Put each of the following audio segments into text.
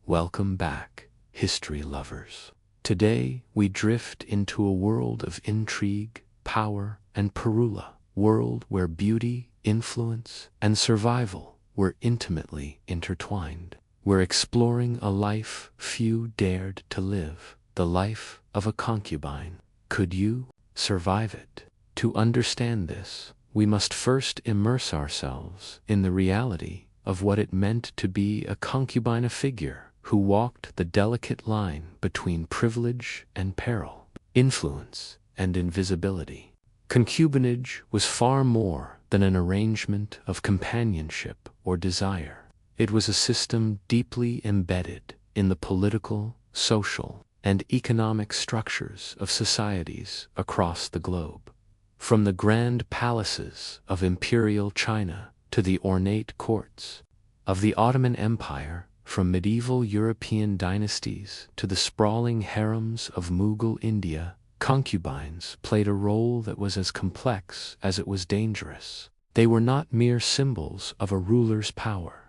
Welcome back, history lovers. Today, we drift into a world of intrigue, power, and parula, world where beauty, influence, and survival were intimately intertwined. We're exploring a life few dared to live, the life of a concubine. Could you survive it? To understand this, we must first immerse ourselves in the reality of what it meant to be a concubine, a figure who walked the delicate line between privilege and peril, influence and invisibility. Concubinage was far more than an arrangement of companionship or desire. It was a system deeply embedded in the political, social, and economic structures of societies across the globe. From the grand palaces of imperial China to the ornate courts of the Ottoman Empire, from medieval European dynasties to the sprawling harems of Mughal India, concubines played a role that was as complex as it was dangerous. They were not mere symbols of a ruler's power.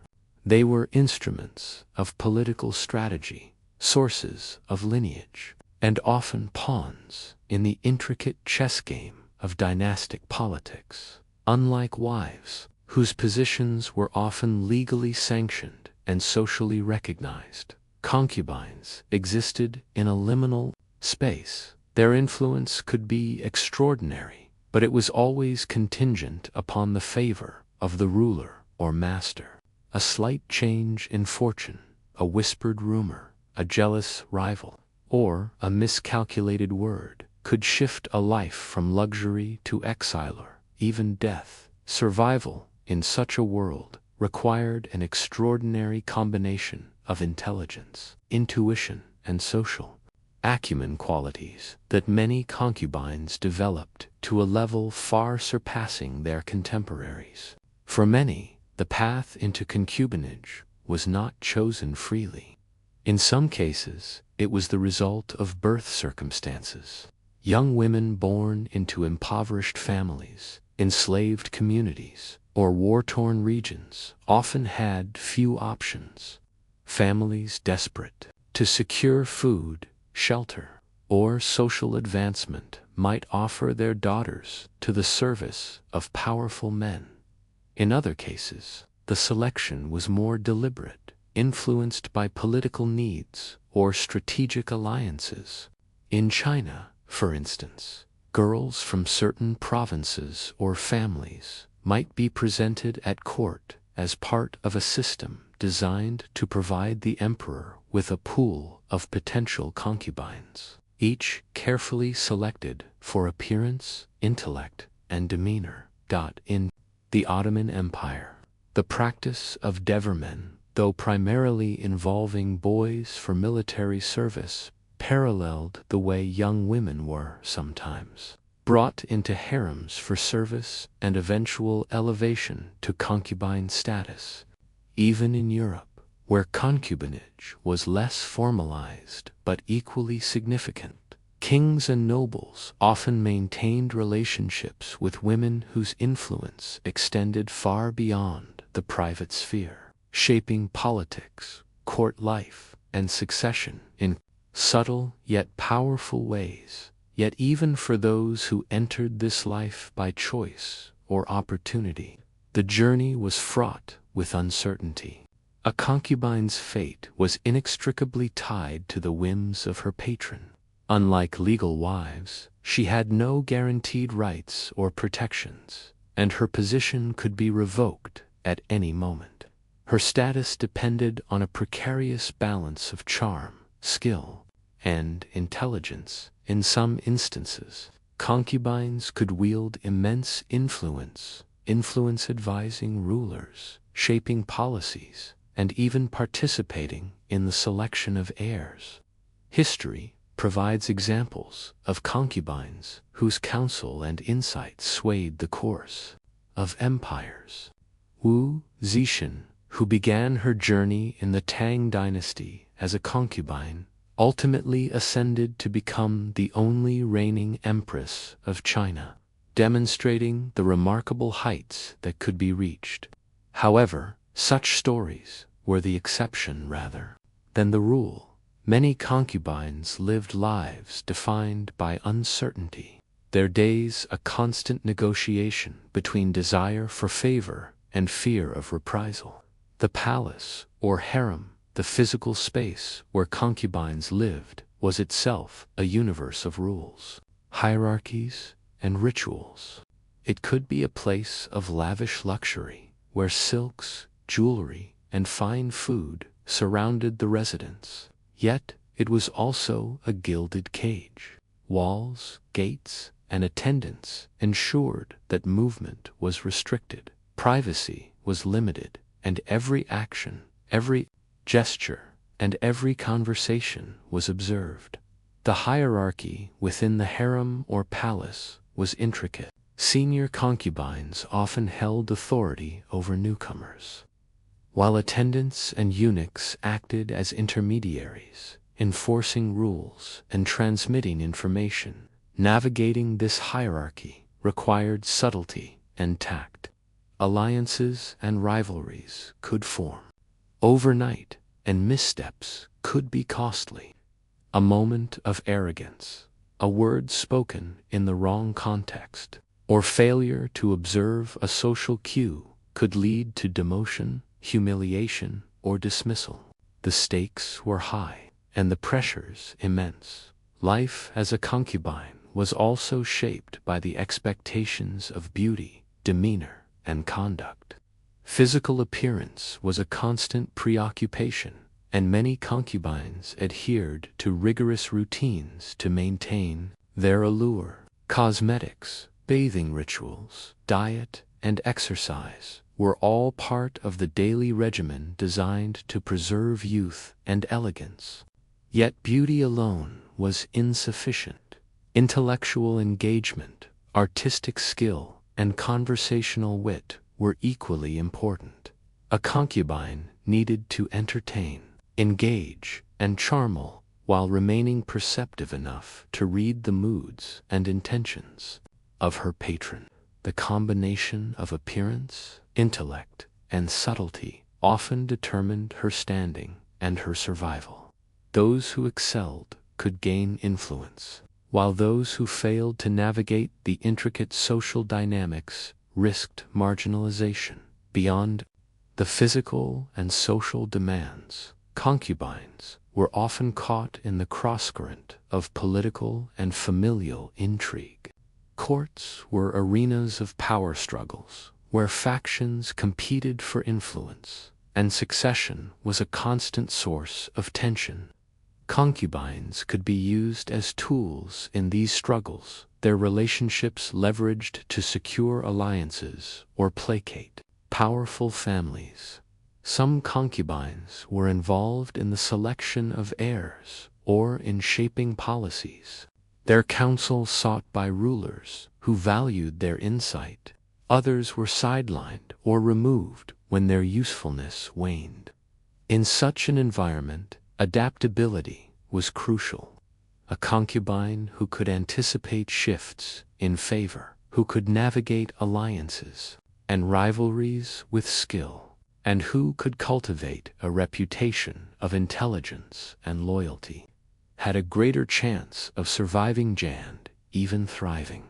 They were instruments of political strategy, sources of lineage, and often pawns in the intricate chess game of dynastic politics. Unlike wives, whose positions were often legally sanctioned and socially recognized, concubines existed in a liminal space. Their influence could be extraordinary, but it was always contingent upon the favor of the ruler or master. A slight change in fortune, a whispered rumor, a jealous rival, or a miscalculated word could shift a life from luxury to exile or even death. Survival in such a world required an extraordinary combination of intelligence, intuition, and social acumen, qualities that many concubines developed to a level far surpassing their contemporaries. For many, the path into concubinage was not chosen freely. In some cases, it was the result of birth circumstances. Young women born into impoverished families, enslaved communities, or war-torn regions often had few options. Families desperate to secure food, shelter, or social advancement might offer their daughters to the service of powerful men. In other cases, the selection was more deliberate, influenced by political needs or strategic alliances. In China, for instance, girls from certain provinces or families might be presented at court as part of a system designed to provide the emperor with a pool of potential concubines, each carefully selected for appearance, intellect, and demeanor. In the Ottoman Empire, the practice of devermen, though primarily involving boys for military service, paralleled the way young women were sometimes brought into harems for service and eventual elevation to concubine status. Even in Europe, where concubinage was less formalized but equally significant, kings and nobles often maintained relationships with women whose influence extended far beyond the private sphere, shaping politics, court life, and succession in subtle yet powerful ways. Yet even for those who entered this life by choice or opportunity, the journey was fraught with uncertainty. A concubine's fate was inextricably tied to the whims of her patron. Unlike legal wives, she had no guaranteed rights or protections, and her position could be revoked at any moment. Her status depended on a precarious balance of charm, skill, and intelligence. In some instances, concubines could wield immense influence advising rulers, shaping policies, and even participating in the selection of heirs. History provides examples of concubines whose counsel and insight swayed the course of empires. Wu Zixin, who began her journey in the Tang dynasty as a concubine, ultimately ascended to become the only reigning empress of China, demonstrating the remarkable heights that could be reached. However, such stories were the exception rather than the rule. Many concubines lived lives defined by uncertainty, their days a constant negotiation between desire for favor and fear of reprisal. The palace, or harem, the physical space where concubines lived, was itself a universe of rules, hierarchies, and rituals. It could be a place of lavish luxury, where silks, jewelry, and fine food surrounded the residence. Yet it was also a gilded cage. Walls, gates, and attendants ensured that movement was restricted, privacy was limited, and every action, every gesture, and every conversation was observed. The hierarchy within the harem or palace was intricate. Senior concubines often held authority over newcomers, while attendants and eunuchs acted as intermediaries, enforcing rules and transmitting information. Navigating this hierarchy required subtlety and tact. Alliances and rivalries could form overnight, and missteps could be costly. A moment of arrogance, a word spoken in the wrong context, or failure to observe a social cue could lead to demotion, humiliation, or dismissal. The stakes were high, and the pressures immense. Life as a concubine was also shaped by the expectations of beauty, demeanor, and conduct. Physical appearance was a constant preoccupation, and many concubines adhered to rigorous routines to maintain their allure. Cosmetics, bathing rituals, diet, and exercise were all part of the daily regimen designed to preserve youth and elegance. Yet beauty alone was insufficient. Intellectual engagement, artistic skill, and conversational wit were equally important. A concubine needed to entertain, engage, and charm while remaining perceptive enough to read the moods and intentions of her patron. The combination of appearance, intellect, and subtlety often determined her standing and her survival. Those who excelled could gain influence, while those who failed to navigate the intricate social dynamics risked marginalization. Beyond the physical and social demands, concubines were often caught in the crosscurrent of political and familial intrigue. Courts were arenas of power struggles, where factions competed for influence, and succession was a constant source of tension. Concubines could be used as tools in these struggles, their relationships leveraged to secure alliances or placate powerful families. Some concubines were involved in the selection of heirs or in shaping policies, their counsel sought by rulers who valued their insight. Others were sidelined or removed when their usefulness waned. In such an environment, adaptability was crucial. A concubine who could anticipate shifts in favor, who could navigate alliances and rivalries with skill, and who could cultivate a reputation of intelligence and loyalty, had a greater chance of surviving and even thriving,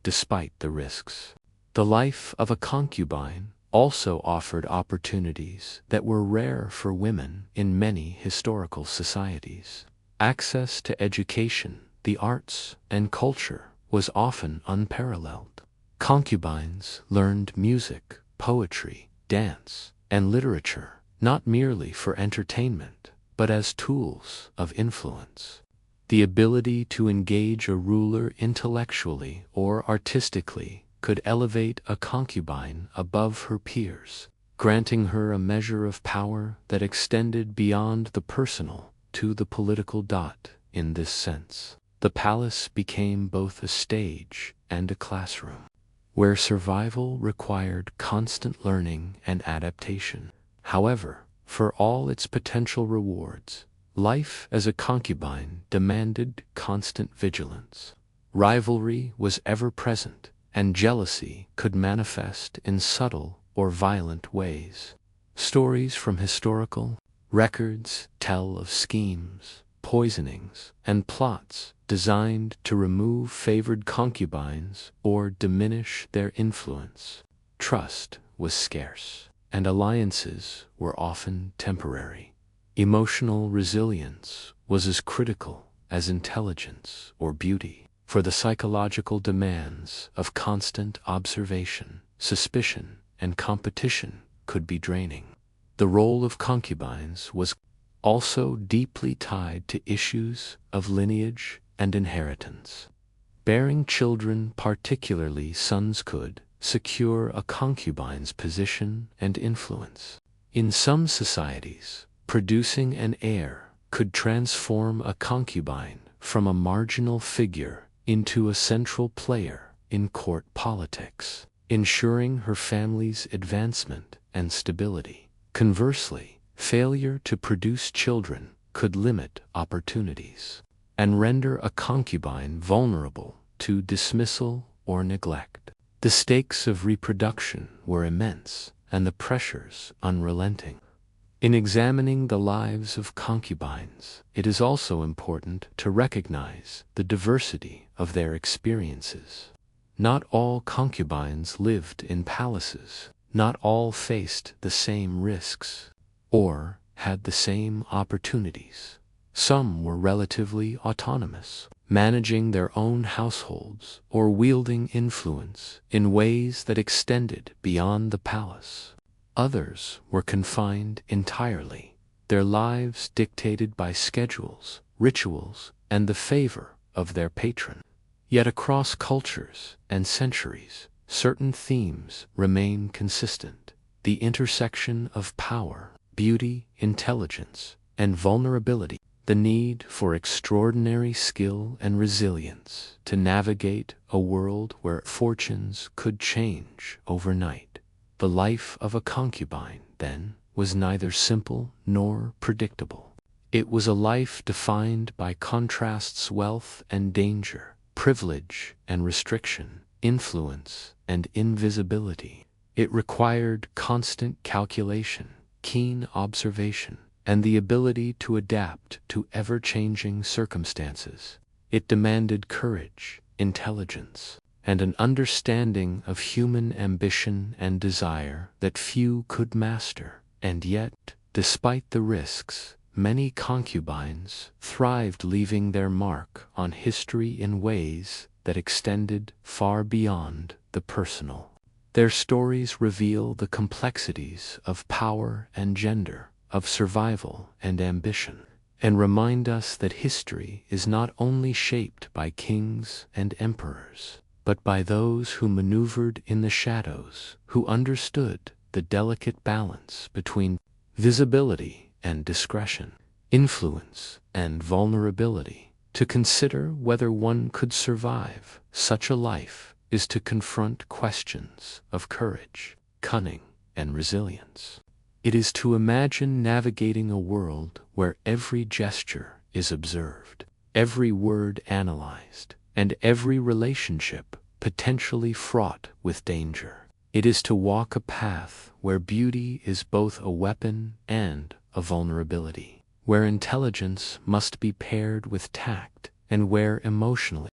despite the risks. The life of a concubine also offered opportunities that were rare for women in many historical societies. Access to education, the arts, and culture was often unparalleled. Concubines learned music, poetry, dance, and literature, not merely for entertainment, but as tools of influence. The ability to engage a ruler intellectually or artistically could elevate a concubine above her peers, granting her a measure of power that extended beyond the personal to the political. In this sense, the palace became both a stage and a classroom, where survival required constant learning and adaptation. However, for all its potential rewards, life as a concubine demanded constant vigilance. Rivalry was ever present, and jealousy could manifest in subtle or violent ways. Stories from historical Records tell of schemes, poisonings, and plots designed to remove favored concubines or diminish their influence. Trust was scarce, and alliances were often temporary. Emotional resilience was as critical as intelligence or beauty, for the psychological demands of constant observation, suspicion, and competition could be draining. The role of concubines was also deeply tied to issues of lineage and inheritance. Bearing children, particularly sons, could secure a concubine's position and influence. In some societies, producing an heir could transform a concubine from a marginal figure into a central player in court politics, ensuring her family's advancement and stability. Conversely, failure to produce children could limit opportunities and render a concubine vulnerable to dismissal or neglect. The stakes of reproduction were immense and the pressures unrelenting. In examining the lives of concubines, it is also important to recognize the diversity of their experiences. Not all concubines lived in palaces, not all faced the same risks, or had the same opportunities. Some were relatively autonomous, managing their own households or wielding influence in ways that extended beyond the palace. Others were confined entirely, their lives dictated by schedules, rituals, and the favor of their patron. Yet across cultures and centuries, certain themes remain consistent: the intersection of power, beauty, intelligence, and vulnerability, the need for extraordinary skill and resilience to navigate a world where fortunes could change overnight. The life of a concubine, then, was neither simple nor predictable. It was a life defined by contrasts: wealth and danger, privilege and restriction, influence and invisibility. It required constant calculation, keen observation, and the ability to adapt to ever-changing circumstances. It demanded courage, intelligence, and an understanding of human ambition and desire that few could master. And yet, despite the risks, many concubines thrived, leaving their mark on history in ways that extended far beyond the personal. Their stories reveal the complexities of power and gender, of survival and ambition, and remind us that history is not only shaped by kings and emperors, but by those who maneuvered in the shadows, who understood the delicate balance between visibility and discretion, influence and vulnerability. To consider whether one could survive such a life is to confront questions of courage, cunning, and resilience. It is to imagine navigating a world where every gesture is observed, every word analyzed, and every relationship potentially fraught with danger. It is to walk a path where beauty is both a weapon and a vulnerability, where intelligence must be paired with tact, and where emotionally.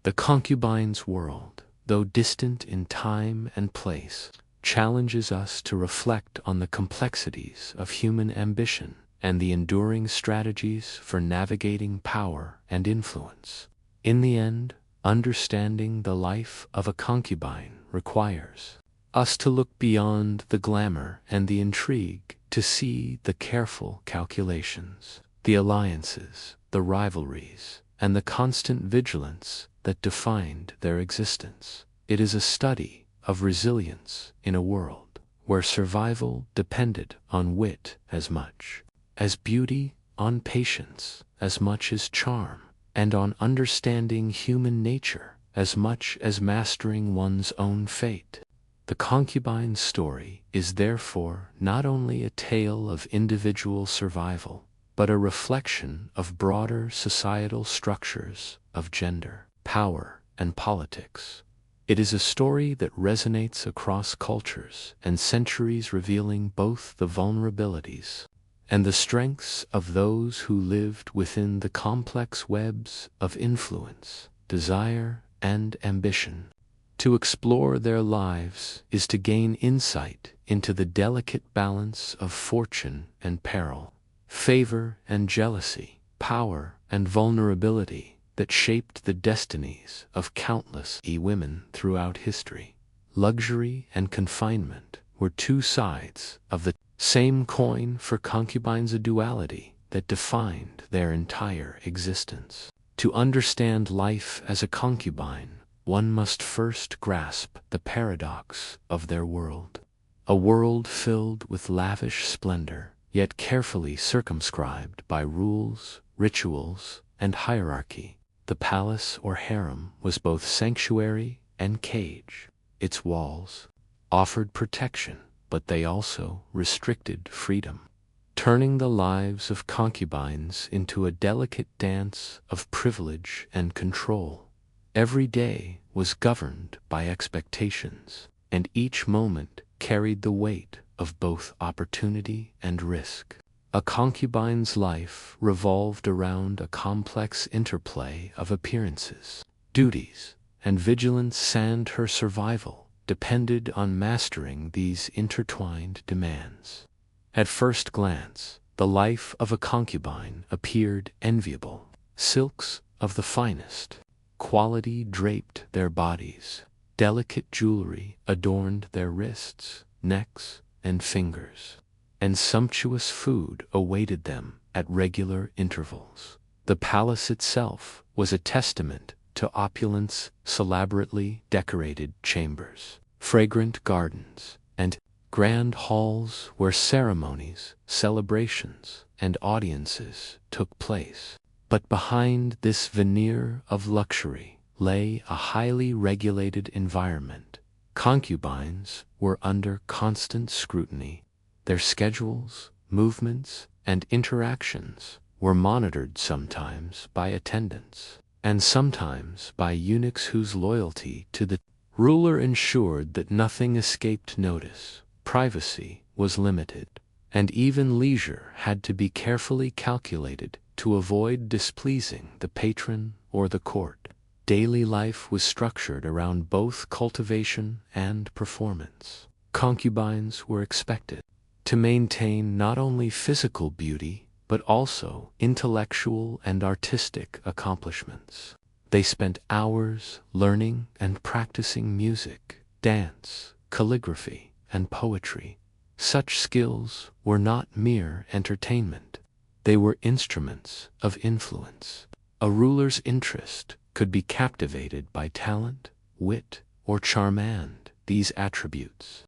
The concubine's world, though distant in time and place, challenges us to reflect on the complexities of human ambition and the enduring strategies for navigating power and influence. In the end, understanding the life of a concubine requires us to look beyond the glamour and the intrigue, to see the careful calculations, the alliances, the rivalries, and the constant vigilance that defined their existence. It is a study of resilience in a world where survival depended on wit as much as beauty, on patience as much as charm, and on understanding human nature as much as mastering one's own fate. The concubine's story is therefore not only a tale of individual survival, but a reflection of broader societal structures of gender, power, and politics. It is a story that resonates across cultures and centuries, revealing both the vulnerabilities and the strengths of those who lived within the complex webs of influence, desire, and ambition. To explore their lives is to gain insight into the delicate balance of fortune and peril, favor and jealousy, power and vulnerability that shaped the destinies of countless women throughout history. Luxury and confinement were two sides of the same coin for concubines, a duality that defined their entire existence. To understand life as a concubine, one must first grasp the paradox of their world. A world filled with lavish splendor, yet carefully circumscribed by rules, rituals, and hierarchy. The palace or harem was both sanctuary and cage. Its walls offered protection, but they also restricted freedom, turning the lives of concubines into a delicate dance of privilege and control. Every day was governed by expectations, and each moment carried the weight of both opportunity and risk. A concubine's life revolved around a complex interplay of appearances, duties, and vigilance, and her survival depended on mastering these intertwined demands. At first glance, the life of a concubine appeared enviable. Silks of the finest quality draped their bodies, delicate jewelry adorned their wrists, necks, and fingers, and sumptuous food awaited them at regular intervals. The palace itself was a testament to opulence, elaborately decorated chambers, fragrant gardens, and grand halls where ceremonies, celebrations, and audiences took place. But behind this veneer of luxury lay a highly regulated environment. Concubines were under constant scrutiny. Their schedules, movements, and interactions were monitored, sometimes by attendants, and sometimes by eunuchs whose loyalty to the ruler ensured that nothing escaped notice. Privacy was limited, and even leisure had to be carefully calculated to avoid displeasing the patron or the court. Daily life was structured around both cultivation and performance. Concubines were expected to maintain not only physical beauty, but also intellectual and artistic accomplishments. They spent hours learning and practicing music, dance, calligraphy, and poetry. Such skills were not mere entertainment. They were instruments of influence. A ruler's interest could be captivated by talent, wit, or charm, and these attributes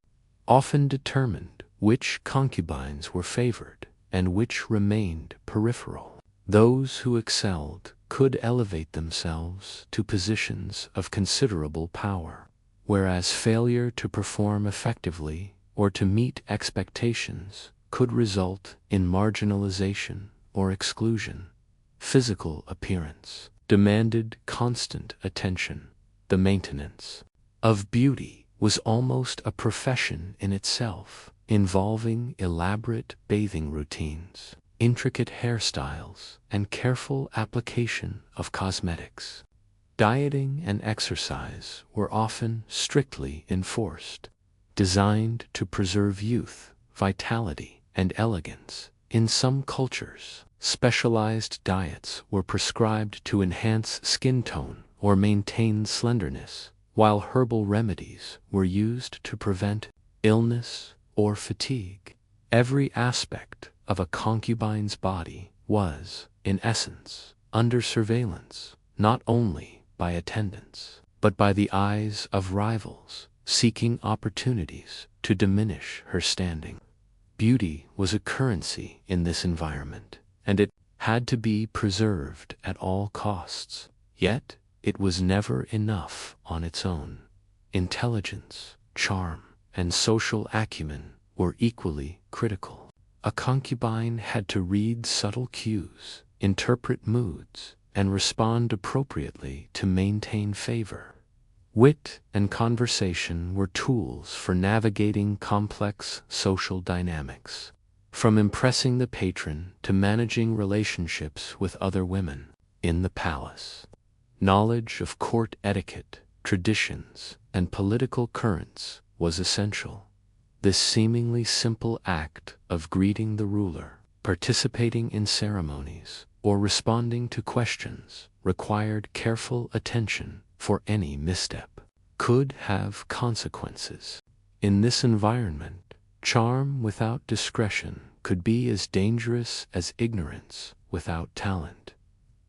often determined which concubines were favored and which remained peripheral. Those who excelled could elevate themselves to positions of considerable power, whereas failure to perform effectively or to meet expectations could result in marginalization or exclusion. Physical appearance demanded constant attention. The maintenance of beauty was almost a profession in itself, involving elaborate bathing routines, intricate hairstyles, and careful application of cosmetics. Dieting and exercise were often strictly enforced, designed to preserve youth, vitality, and elegance. In some cultures, specialized diets were prescribed to enhance skin tone or maintain slenderness, while herbal remedies were used to prevent illness or fatigue. Every aspect of a concubine's body was, in essence, under surveillance, not only by attendants, but by the eyes of rivals seeking opportunities to diminish her standing. Beauty was a currency in this environment, and it had to be preserved at all costs. Yet, it was never enough on its own. Intelligence, charm, and social acumen were equally critical. A concubine had to read subtle cues, interpret moods, and respond appropriately to maintain favor. Wit and conversation were tools for navigating complex social dynamics. from impressing the patron to managing relationships with other women in the palace. Knowledge of court etiquette, traditions, and political currents was essential. This seemingly simple act of greeting the ruler, participating in ceremonies, or responding to questions required careful attention, for any misstep could have consequences. In this environment, charm without discretion could be as dangerous as ignorance without talent.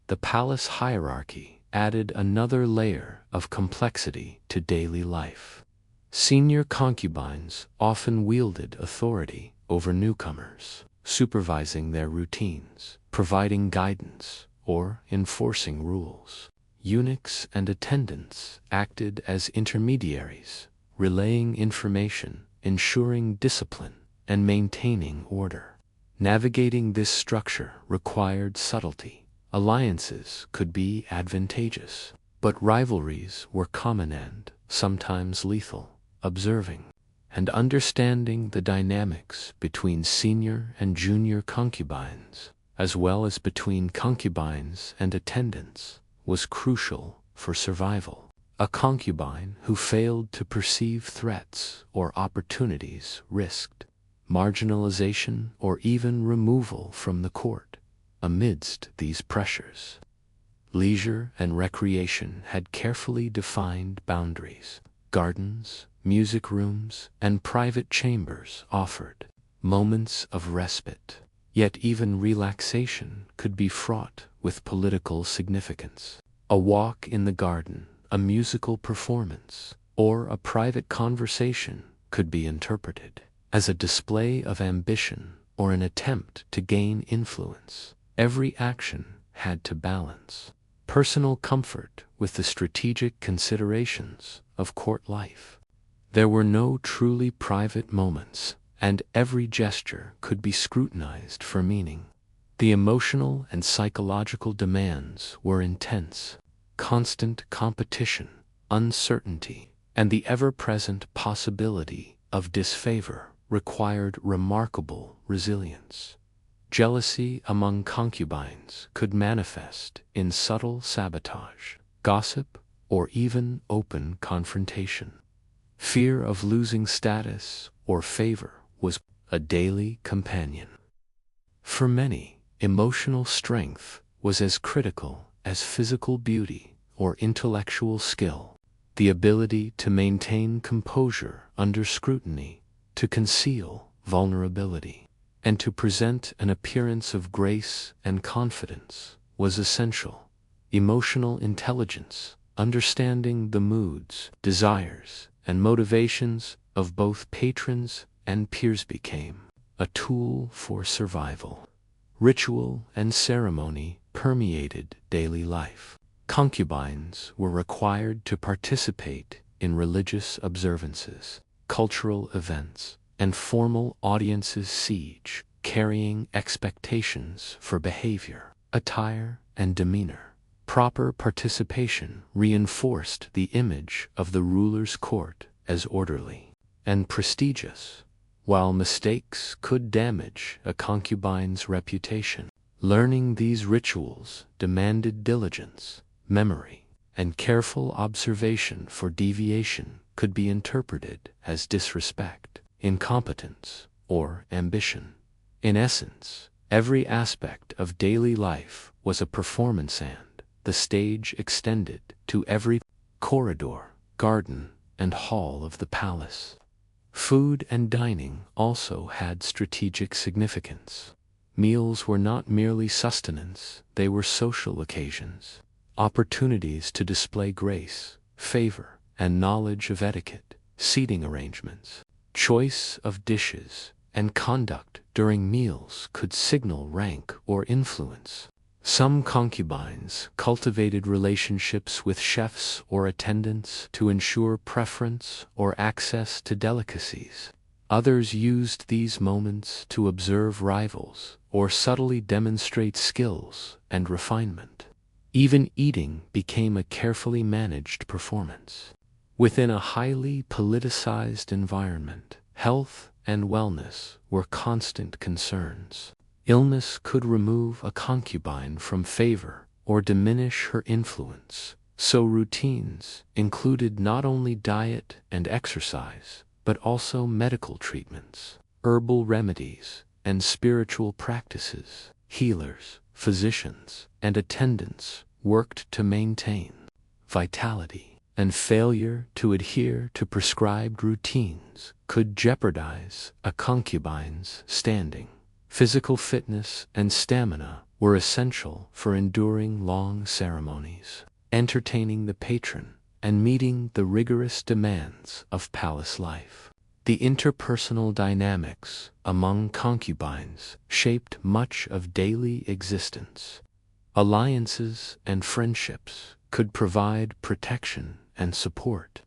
The palace hierarchy added another layer of complexity to daily life. Senior concubines often wielded authority over newcomers, supervising their routines, providing guidance, or enforcing rules. Eunuchs and attendants acted as intermediaries, relaying information, ensuring discipline, and maintaining order. Navigating this structure required subtlety. Alliances could be advantageous, but rivalries were common and sometimes lethal. Observing and understanding the dynamics between senior and junior concubines, as well as between concubines and attendants, was crucial for survival. A concubine who failed to perceive threats or opportunities risked marginalization or even removal from the court. Amidst these pressures, leisure and recreation had carefully defined boundaries. Gardens, music rooms, and private chambers offered moments of respite. Yet even relaxation could be fraught with political significance. A walk in the garden, a musical performance, or a private conversation could be interpreted as a display of ambition or an attempt to gain influence. Every action had to balance personal comfort with the strategic considerations of court life. There were no truly private moments, and every gesture could be scrutinized for meaning. The emotional and psychological demands were intense. Constant competition, uncertainty, and the ever-present possibility of disfavor required remarkable resilience. Jealousy among concubines could manifest in subtle sabotage, gossip, or even open confrontation. Fear of losing status or favor was a daily companion. For many, emotional strength was as critical as physical beauty or intellectual skill. The ability to maintain composure under scrutiny, to conceal vulnerability, and to present an appearance of grace and confidence was essential. Emotional intelligence, understanding the moods, desires, and motivations of both patrons and peers became a tool for survival. Ritual and ceremony permeated daily life. Concubines were required to participate in religious observances, cultural events, and formal audiences siege, carrying expectations for behavior, attire, and demeanor. Proper participation reinforced the image of the ruler's court as orderly and prestigious, while mistakes could damage a concubine's reputation. Learning these rituals demanded diligence, memory, and careful observation, for deviation could be interpreted as disrespect, incompetence, or ambition. In essence, every aspect of daily life was a performance, and the stage extended to every corridor, garden, and hall of the palace. Food and dining also had strategic significance. Meals were not merely sustenance, they were social occasions, opportunities to display grace, favor, and knowledge of etiquette. Seating arrangements, choice of dishes, and conduct during meals could signal rank or influence. Some concubines cultivated relationships with chefs or attendants to ensure preference or access to delicacies. Others used these moments to observe rivals or subtly demonstrate skills and refinement. Even eating became a carefully managed performance. Within a highly politicized environment, health and wellness were constant concerns. Illness could remove a concubine from favor or diminish her influence, so routines included not only diet and exercise, but also medical treatments, herbal remedies, and spiritual practices. Healers, physicians, and attendants worked to maintain vitality, and failure to adhere to prescribed routines could jeopardize a concubine's standing. Physical fitness and stamina were essential for enduring long ceremonies, entertaining the patron, and meeting the rigorous demands of palace life. The interpersonal dynamics among concubines shaped much of daily existence. Alliances and friendships could provide protection and support,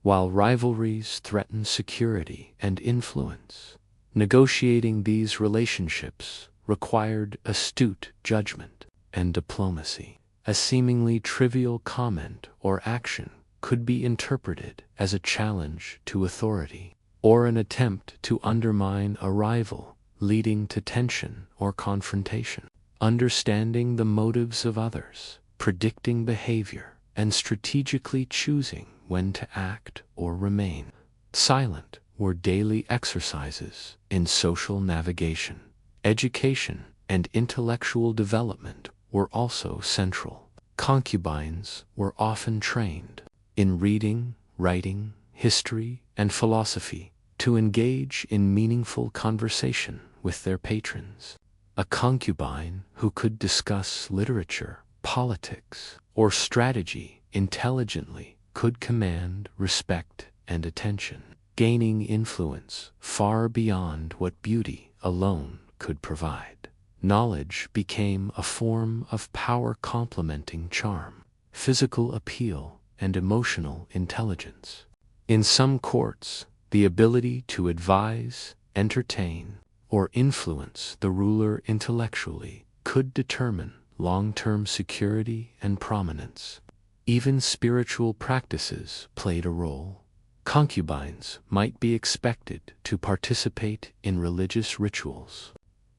while rivalries threatened security and influence. Negotiating these relationships required astute judgment and diplomacy. A seemingly trivial comment or action could be interpreted as a challenge to authority, or an attempt to undermine a rival, leading to tension or confrontation. Understanding the motives of others, predicting behavior, and strategically choosing when to act or remain silent were daily exercises in social navigation. Education and intellectual development were also central. Concubines were often trained in reading, writing, history, and philosophy to engage in meaningful conversation with their patrons. A concubine who could discuss literature, politics, or strategy intelligently could command respect and attention, gaining influence far beyond what beauty alone could provide. Knowledge became a form of power complementing charm, physical appeal, and emotional intelligence. In some courts, the ability to advise, entertain, or influence the ruler intellectually could determine long-term security and prominence. Even spiritual practices played a role. Concubines might be expected to participate in religious rituals,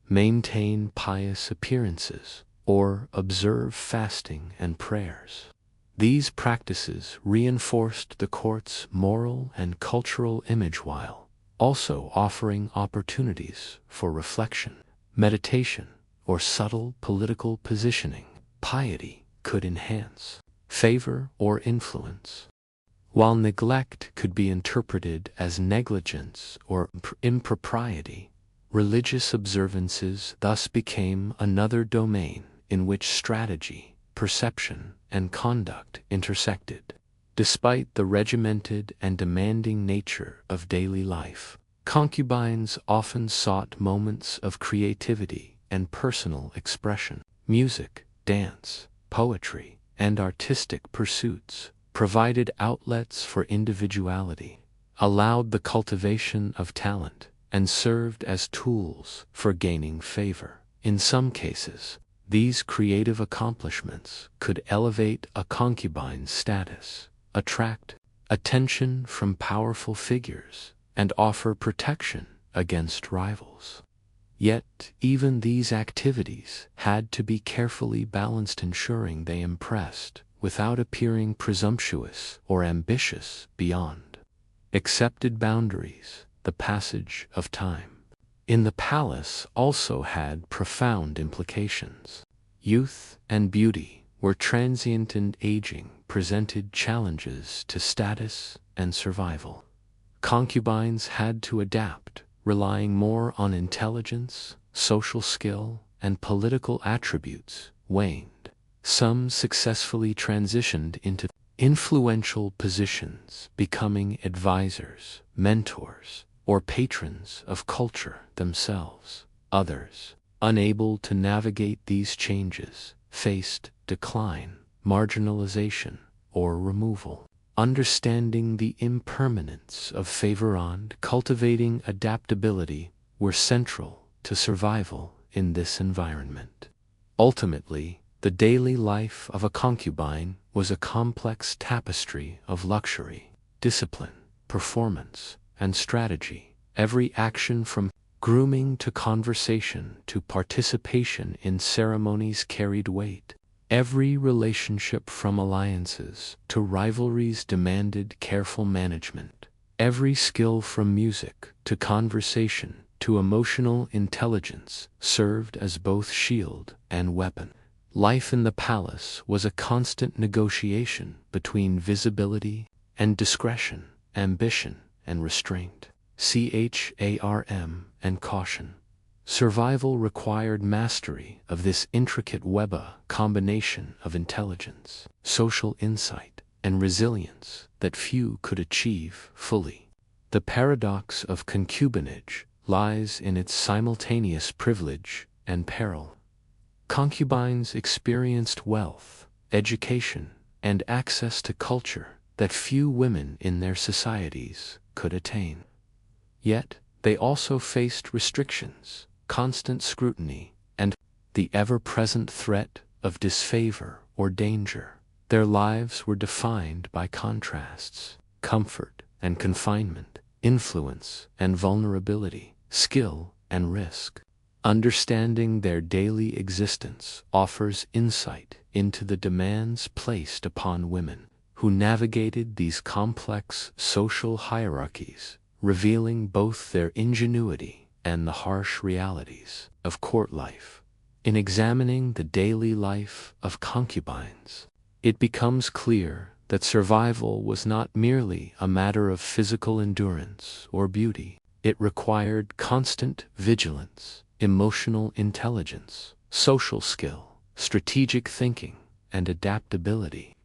maintain pious appearances, or observe fasting and prayers. These practices reinforced the court's moral and cultural image while also offering opportunities for reflection, meditation, or subtle political positioning. Piety could enhance favor or influence, while neglect could be interpreted as negligence or impropriety. Religious observances thus became another domain in which strategy, perception, and conduct intersected. Despite the regimented and demanding nature of daily life, concubines often sought moments of creativity and personal expression. Music, dance, poetry, and artistic pursuits provided outlets for individuality, allowed the cultivation of talent, and served as tools for gaining favor. In some cases, these creative accomplishments could elevate a concubine's status, attract attention from powerful figures, and offer protection against rivals. Yet, even these activities had to be carefully balanced, ensuring they impressed without appearing presumptuous or ambitious beyond accepted boundaries. The passage of time in the palace also had profound implications. Youth and beauty were transient, and aging presented challenges to status and survival. Concubines had to adapt, relying more on intelligence, social skill, and political attributes waned. Some successfully transitioned into influential positions, becoming advisors, mentors, or patrons of culture themselves. Others, unable to navigate these changes, faced decline, marginalization, or removal. Understanding the impermanence of favor and cultivating adaptability were central to survival in this environment. Ultimately, the daily life of a concubine was a complex tapestry of luxury, discipline, performance, and strategy, Every action from grooming to conversation to participation in ceremonies carried weight. Every relationship from alliances to rivalries demanded careful management. Every skill from music to conversation to emotional intelligence served as both shield and weapon. Life in the palace was a constant negotiation between visibility and discretion, ambition and restraint, charm and caution. Survival required mastery of this intricate combination of intelligence, social insight, and resilience that few could achieve fully. The paradox of concubinage lies in its simultaneous privilege and peril. Concubines experienced wealth, education, and access to culture that few women in their societies could attain. Yet, they also faced restrictions, constant scrutiny, and the ever-present threat of disfavor or danger. Their lives were defined by contrasts, comfort and confinement, influence and vulnerability, skill and risk. Understanding their daily existence offers insight into the demands placed upon women who navigated these complex social hierarchies, revealing both their ingenuity and the harsh realities of court life. In examining the daily life of concubines, it becomes clear that survival was not merely a matter of physical endurance or beauty. It required constant vigilance, emotional intelligence, social skill, strategic thinking, and adaptability.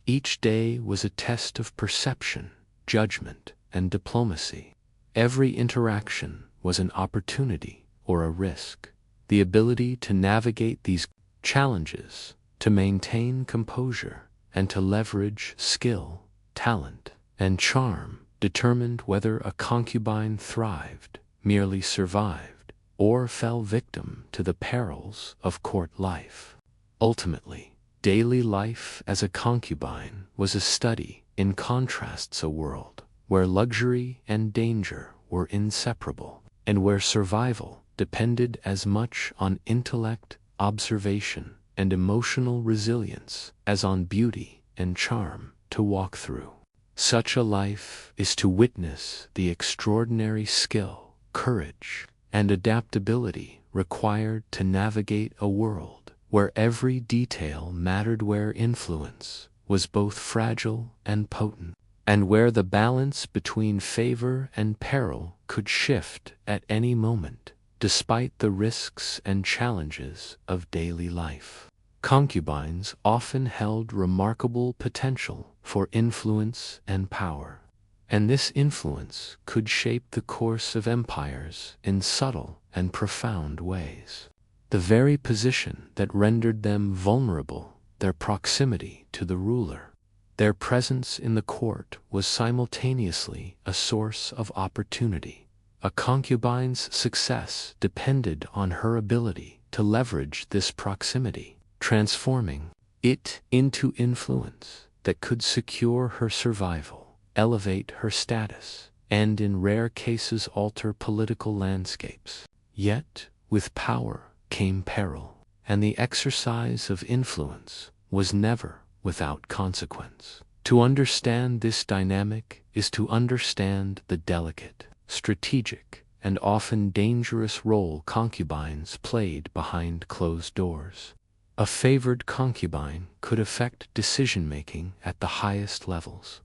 Each day was a test of perception, judgment, and diplomacy. Every interaction was an opportunity or a risk. The ability to navigate these challenges, to maintain composure, and to leverage skill, talent, and charm determined whether a concubine thrived, merely survived, or fell victim to the perils of court life. Ultimately, daily life as a concubine was a study in contrasts, a world where luxury and danger were inseparable, and where survival depended as much on intellect, observation, and emotional resilience as on beauty and charm to walk through. Such a life is to witness the extraordinary skill, courage, and adaptability required to navigate a world where every detail mattered, where influence was both fragile and potent, and where the balance between favor and peril could shift at any moment, despite the risks and challenges of daily life. Concubines often held remarkable potential for influence and power, and this influence could shape the course of empires in subtle and profound ways. The very position that rendered them vulnerable, their proximity to the ruler, their presence in the court, was simultaneously a source of opportunity. A concubine's success depended on her ability to leverage this proximity, transforming it into influence that could secure her survival, elevate her status, and in rare cases alter political landscapes. Yet, with power came peril, and the exercise of influence was never without consequence. To understand this dynamic is to understand the delicate, strategic, and often dangerous role concubines played behind closed doors. A favored concubine could affect decision-making at the highest levels.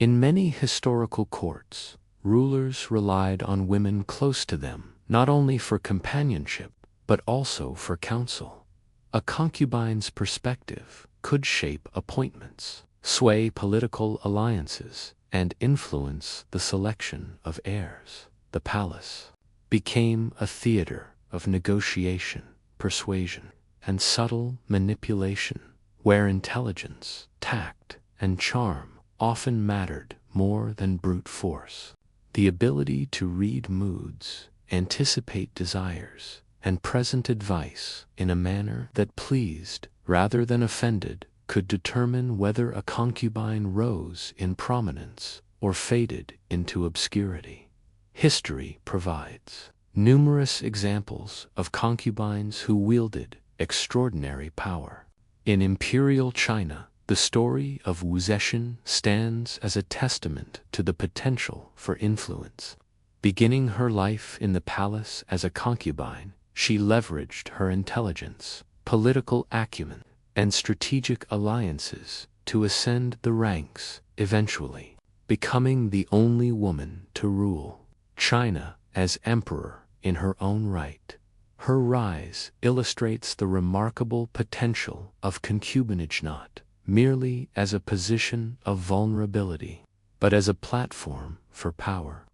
In many historical courts, rulers relied on women close to them, not only for companionship, but also for counsel. A concubine's perspective could shape appointments, sway political alliances, and influence the selection of heirs. The palace became a theater of negotiation, persuasion, and subtle manipulation, where intelligence, tact, and charm often mattered more than brute force. The ability to read moods, anticipate desires, and present advice in a manner that pleased rather than offended could determine whether a concubine rose in prominence or faded into obscurity. History provides numerous examples of concubines who wielded extraordinary power. In imperial China, the story of Wu Zetian stands as a testament to the potential for influence. Beginning her life in the palace as a concubine, she leveraged her intelligence, political acumen, and strategic alliances to ascend the ranks, eventually becoming the only woman to rule China as emperor in her own right. Her rise illustrates the remarkable potential of concubinage not merely as a position of vulnerability, but as a platform for power.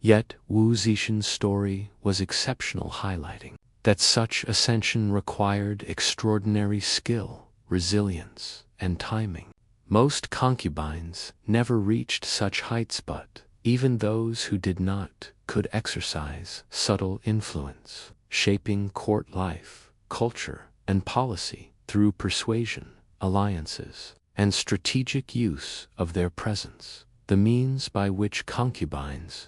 Yet Wu Zetian's story was exceptional, highlighting that such ascension required extraordinary skill, resilience, and timing. Most concubines never reached such heights, but even those who did not could exercise subtle influence, shaping court life, culture, and policy through persuasion, alliances, and strategic use of their presence. The means by which concubines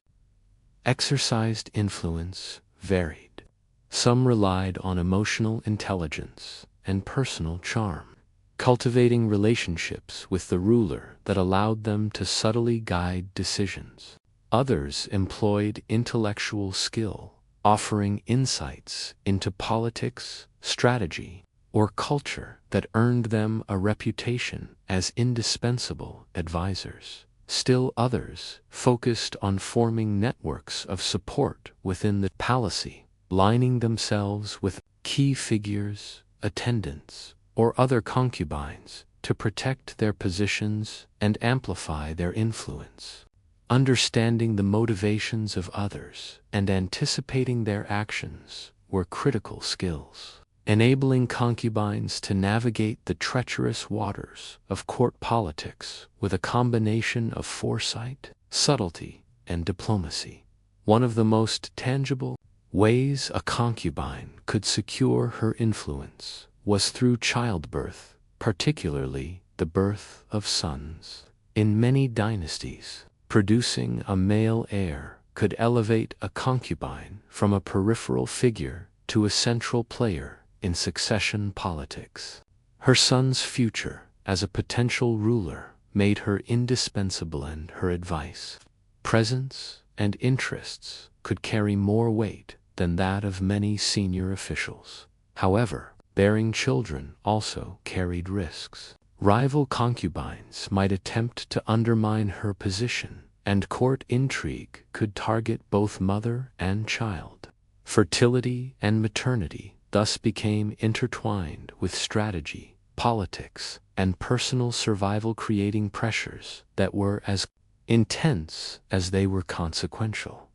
exercised influence varied. Some relied on emotional intelligence and personal charm, cultivating relationships with the ruler that allowed them to subtly guide decisions. Others employed intellectual skill, offering insights into politics, strategy, or culture that earned them a reputation as indispensable advisors. Still others focused on forming networks of support within the palace, lining themselves with key figures, attendants, or other concubines to protect their positions and amplify their influence. Understanding the motivations of others and anticipating their actions were critical skills, enabling concubines to navigate the treacherous waters of court politics with a combination of foresight, subtlety, and diplomacy. One of the most tangible ways a concubine could secure her influence was through childbirth, particularly the birth of sons. In many dynasties, producing a male heir could elevate a concubine from a peripheral figure to a central player in succession politics. Her son's future as a potential ruler made her indispensable, and her advice, presence, and interests could carry more weight than that of many senior officials. However, bearing children also carried risks. Rival concubines might attempt to undermine her position, and court intrigue could target both mother and child. Fertility and maternity thus became intertwined with strategy, politics, and personal survival, creating pressures that were as intense as they were consequential.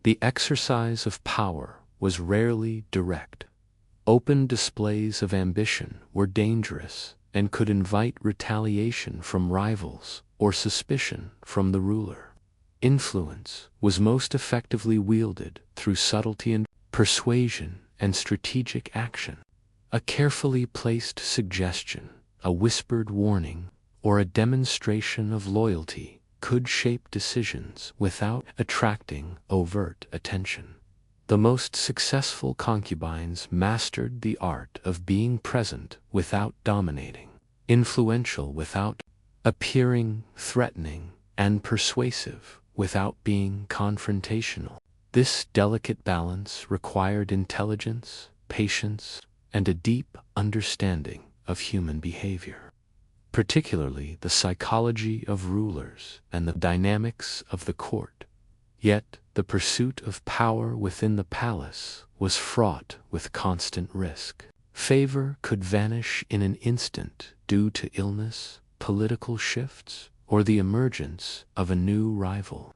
The exercise of power was rarely direct. Open displays of ambition were dangerous and could invite retaliation from rivals or suspicion from the ruler. Influence was most effectively wielded through subtlety and persuasion and strategic action. A carefully placed suggestion, a whispered warning, or a demonstration of loyalty could shape decisions without attracting overt attention. The most successful concubines mastered the art of being present without dominating, influential without appearing threatening, and persuasive without being confrontational. This delicate balance required intelligence, patience, and a deep understanding of human behavior, particularly the psychology of rulers and the dynamics of the court. Yet, the pursuit of power within the palace was fraught with constant risk. Favor could vanish in an instant due to illness, political shifts, or the emergence of a new rival.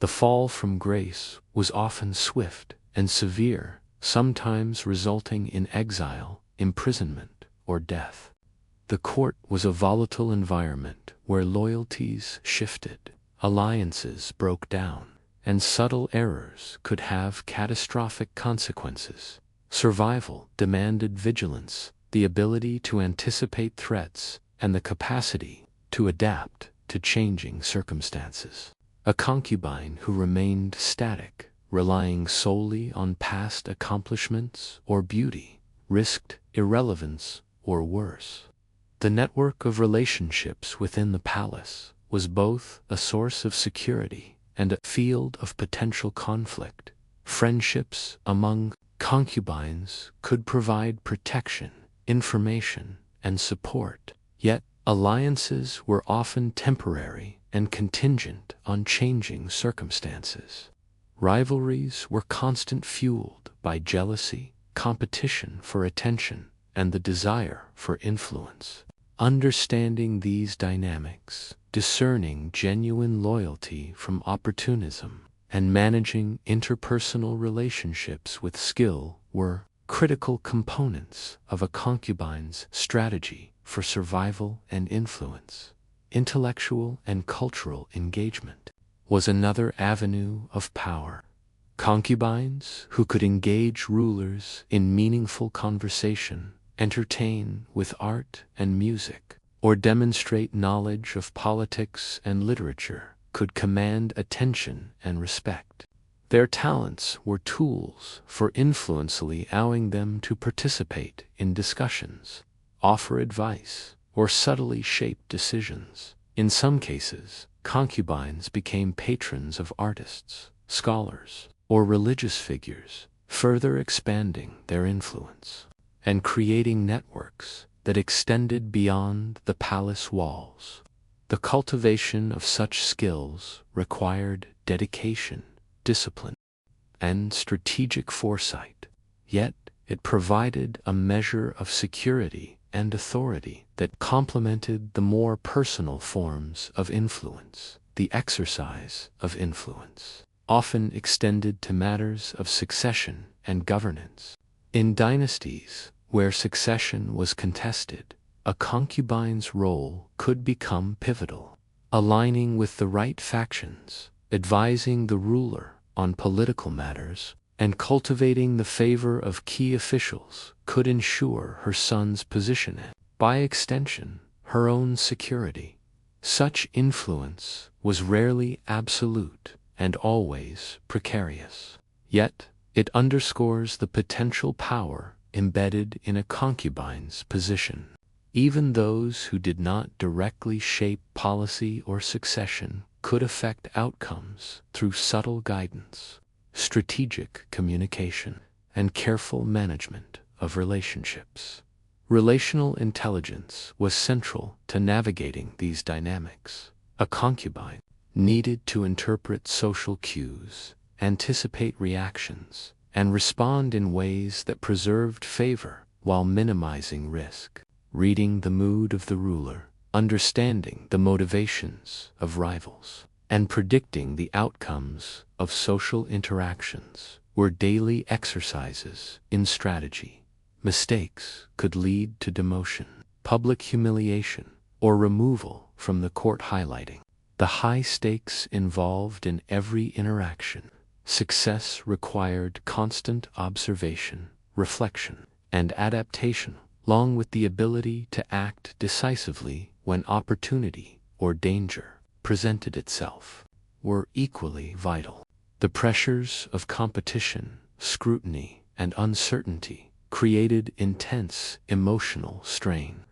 The fall from grace was often swift and severe, sometimes resulting in exile, imprisonment, or death. The court was a volatile environment where loyalties shifted, alliances broke down, and subtle errors could have catastrophic consequences. Survival demanded vigilance, the ability to anticipate threats, and the capacity to adapt to changing circumstances. A concubine who remained static, relying solely on past accomplishments or beauty, risked irrelevance or worse. The network of relationships within the palace was both a source of security and a field of potential conflict. Friendships among concubines could provide protection, information, and support, yet alliances were often temporary and contingent on changing circumstances. Rivalries were constantly fueled by jealousy, competition for attention, and the desire for influence. Understanding these dynamics, discerning genuine loyalty from opportunism, and managing interpersonal relationships with skill were critical components of a concubine's strategy for survival and influence. Intellectual and cultural engagement was another avenue of power. Concubines who could engage rulers in meaningful conversation, entertain with art and music, or demonstrate knowledge of politics and literature could command attention and respect. Their talents were tools for influentially allowing them to participate in discussions, offer advice, or subtly shape decisions. In some cases, concubines became patrons of artists, scholars, or religious figures, further expanding their influence and creating networks that extended beyond the palace walls. The cultivation of such skills required dedication, discipline, and strategic foresight, yet it provided a measure of security and authority that complemented the more personal forms of influence. The exercise of influence often extended to matters of succession and governance. In dynasties where succession was contested, a concubine's role could become pivotal, aligning with the right factions, advising the ruler on political matters, and cultivating the favor of key officials could ensure her son's position and, by extension, her own security. Such influence was rarely absolute and always precarious. Yet, it underscores the potential power embedded in a concubine's position. Even those who did not directly shape policy or succession could affect outcomes through subtle guidance, strategic communication, and careful management of relationships. Relational intelligence was central to navigating these dynamics. A concubine needed to interpret social cues, anticipate reactions, and respond in ways that preserved favor while minimizing risk. Reading the mood of the ruler, understanding the motivations of rivals, and predicting the outcomes of social interactions were daily exercises in strategy. Mistakes could lead to demotion, public humiliation, or removal from the court, highlighting the high stakes involved in every interaction. Success required constant observation, reflection, and adaptation, along with the ability to act decisively when opportunity or danger presented itself, were equally vital. The pressures of competition, scrutiny, and uncertainty created intense emotional strain.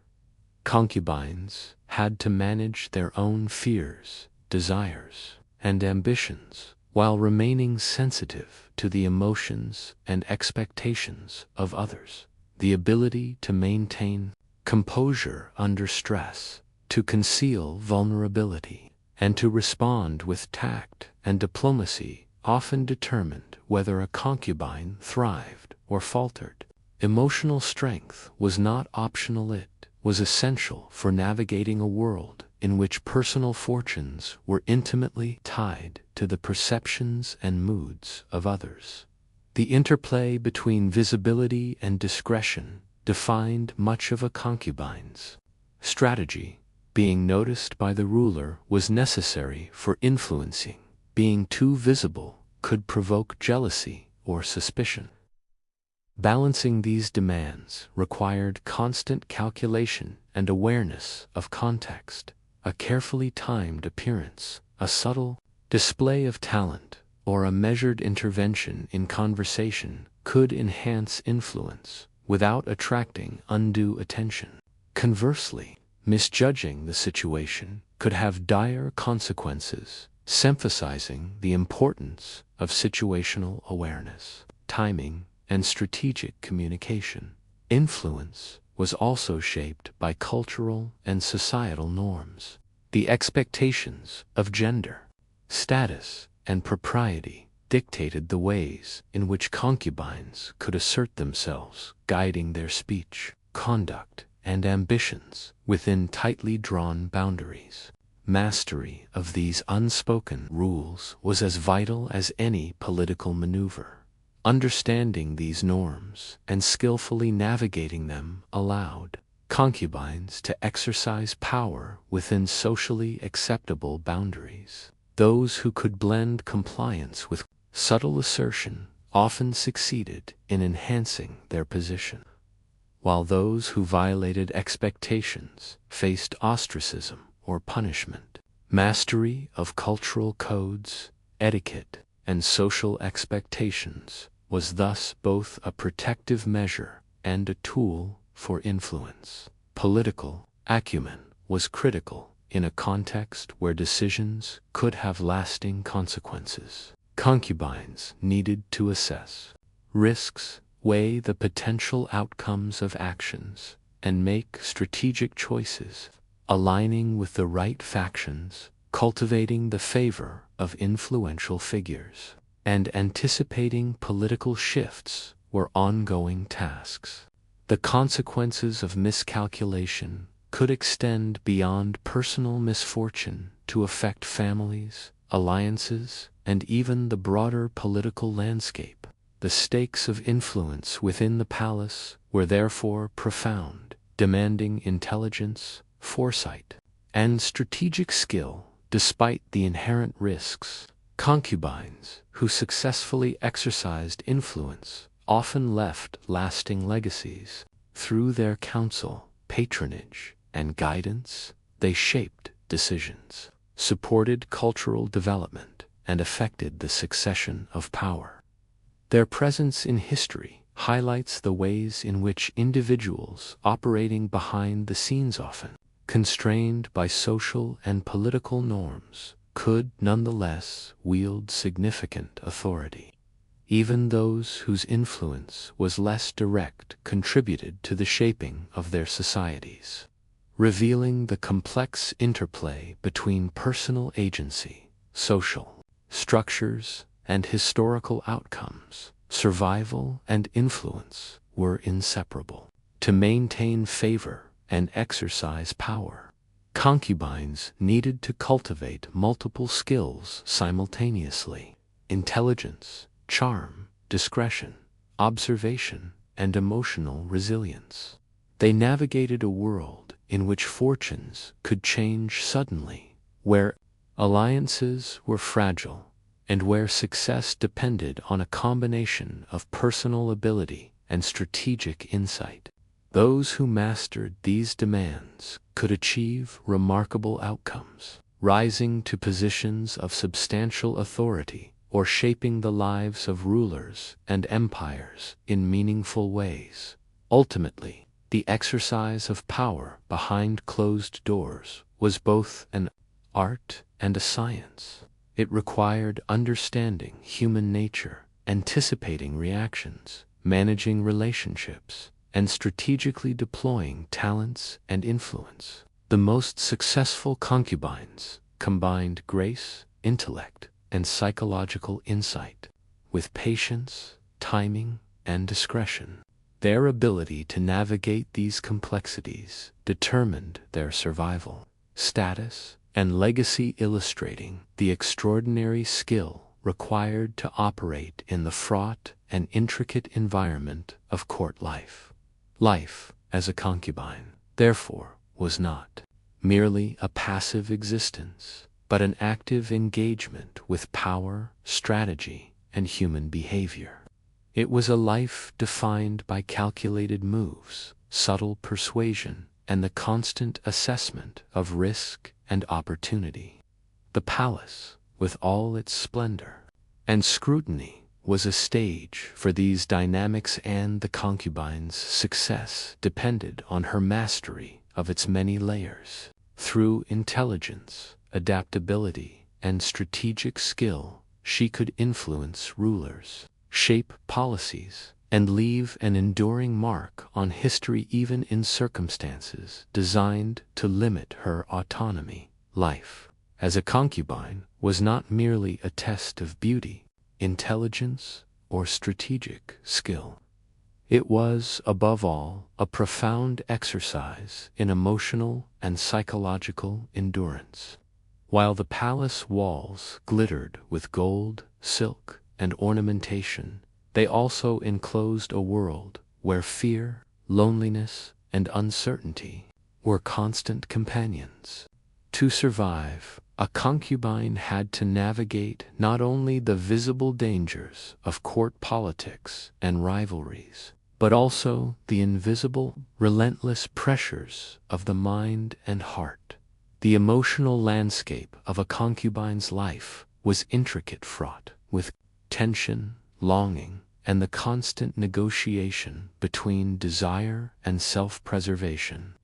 Concubines had to manage their own fears, desires, and ambitions while remaining sensitive to the emotions and expectations of others. The ability to maintain composure under stress, to conceal vulnerability, and to respond with tact and diplomacy often determined whether a concubine thrived or faltered. Emotional strength was not optional, it was essential for navigating a world in which personal fortunes were intimately tied to the perceptions and moods of others. The interplay between visibility and discretion defined much of a concubine's strategy. Being noticed by the ruler was necessary for influencing. Being too visible could provoke jealousy or suspicion. Balancing these demands required constant calculation and awareness of context. A carefully timed appearance, a subtle Display of talent or a measured intervention in conversation could enhance influence without attracting undue attention. Conversely, misjudging the situation could have dire consequences, emphasizing the importance of situational awareness, timing, and strategic communication. Influence was also shaped by cultural and societal norms. The expectations of gender, status, and propriety dictated the ways in which concubines could assert themselves, guiding their speech, conduct, and ambitions within tightly drawn boundaries. Mastery of these unspoken rules was as vital as any political maneuver. Understanding these norms and skillfully navigating them allowed concubines to exercise power within socially acceptable boundaries. Those who could blend compliance with subtle assertion often succeeded in enhancing their position, while those who violated expectations faced ostracism or punishment. Mastery of cultural codes, etiquette, and social expectations was thus both a protective measure and a tool for influence. Political acumen was critical in a context where decisions could have lasting consequences. Concubines needed to assess risks, weigh the potential outcomes of actions, and make strategic choices, aligning with the right factions, cultivating the favor of influential figures, and anticipating political shifts were ongoing tasks. The consequences of miscalculation could extend beyond personal misfortune to affect families, alliances, and even the broader political landscape. The stakes of influence within the palace were therefore profound, demanding intelligence, foresight, and strategic skill. Despite the inherent risks, concubines who successfully exercised influence often left lasting legacies. Through their counsel, patronage, and guidance, they shaped decisions, supported cultural development, and affected the succession of power. Their presence in history highlights the ways in which individuals operating behind the scenes, often constrained by social and political norms, could nonetheless wield significant authority. Even those whose influence was less direct contributed to the shaping of their societies, revealing the complex interplay between personal agency, social structures, and historical outcomes. Survival and influence were inseparable. To maintain favor and exercise power, concubines needed to cultivate multiple skills simultaneously: intelligence, charm, discretion, observation, and emotional resilience. They navigated a world in which fortunes could change suddenly, where alliances were fragile, and where success depended on a combination of personal ability and strategic insight. Those who mastered these demands could achieve remarkable outcomes, rising to positions of substantial authority or shaping the lives of rulers and empires in meaningful ways. Ultimately, the exercise of power behind closed doors was both an art and a science. It required understanding human nature, anticipating reactions, managing relationships, and strategically deploying talents and influence. The most successful concubines combined grace, intellect, and psychological insight with patience, timing, and discretion. Their ability to navigate these complexities determined their survival, status, and legacy, illustrating the extraordinary skill required to operate in the fraught and intricate environment of court life. Life as a concubine, therefore, was not merely a passive existence, but an active engagement with power, strategy, and human behavior. It was a life defined by calculated moves, subtle persuasion, and the constant assessment of risk and opportunity. The palace, with all its splendor. And scrutiny was a stage for these dynamics, and the concubine's success depended on her mastery of its many layers. Through intelligence, adaptability, and strategic skill, she could influence rulers, shape policies, and leave an enduring mark on history even in circumstances designed to limit her autonomy. Life as a concubine was not merely a test of beauty, intelligence, or strategic skill. It was, above all, a profound exercise in emotional and psychological endurance. While the palace walls glittered with gold, silk, and ornamentation, they also enclosed a world where fear, loneliness, and uncertainty were constant companions. To survive, a concubine had to navigate not only the visible dangers of court politics and rivalries, but also the invisible, relentless pressures of the mind and heart. The emotional landscape of a concubine's life was intricate, fraught with tension, longing, and the constant negotiation between desire and self-preservation.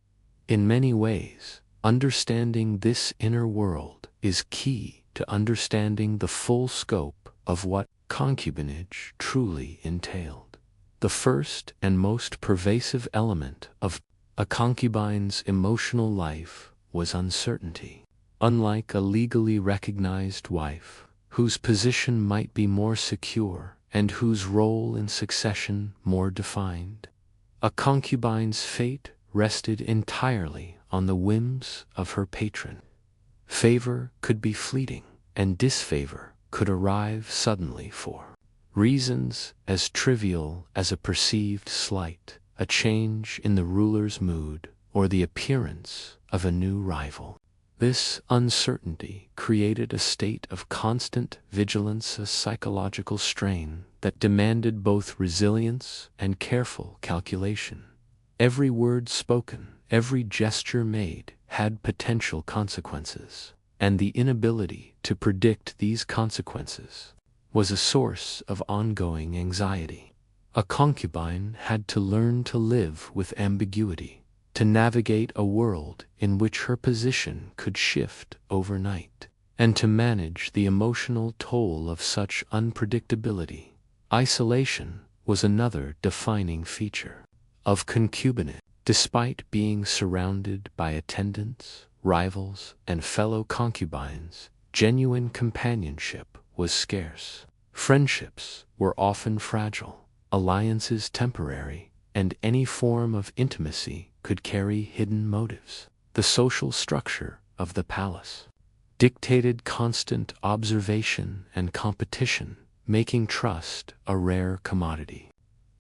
In many ways, understanding this inner world is key to understanding the full scope of what concubinage truly entailed. The first and most pervasive element of a concubine's emotional life was uncertainty. Unlike a legally recognized wife, whose position might be more secure and whose role in succession more defined, a concubine's fate rested entirely on the whims of her patron. Favor could be fleeting, and disfavor could arrive suddenly for reasons as trivial as a perceived slight, a change in the ruler's mood, or the appearance of a new rival. This uncertainty created a state of constant vigilance, a psychological strain that demanded both resilience and careful calculation. Every word spoken, every gesture made, had potential consequences, and the inability to predict these consequences was a source of ongoing anxiety. A concubine had to learn to live with ambiguity, to navigate a world in which her position could shift overnight, and to manage the emotional toll of such unpredictability. Isolation was another defining feature of concubinage. Despite being surrounded by attendants, rivals, and fellow concubines, genuine companionship was scarce. Friendships were often fragile, alliances temporary, and any form of intimacy could carry hidden motives. The social structure of the palace dictated constant observation and competition, making trust a rare commodity.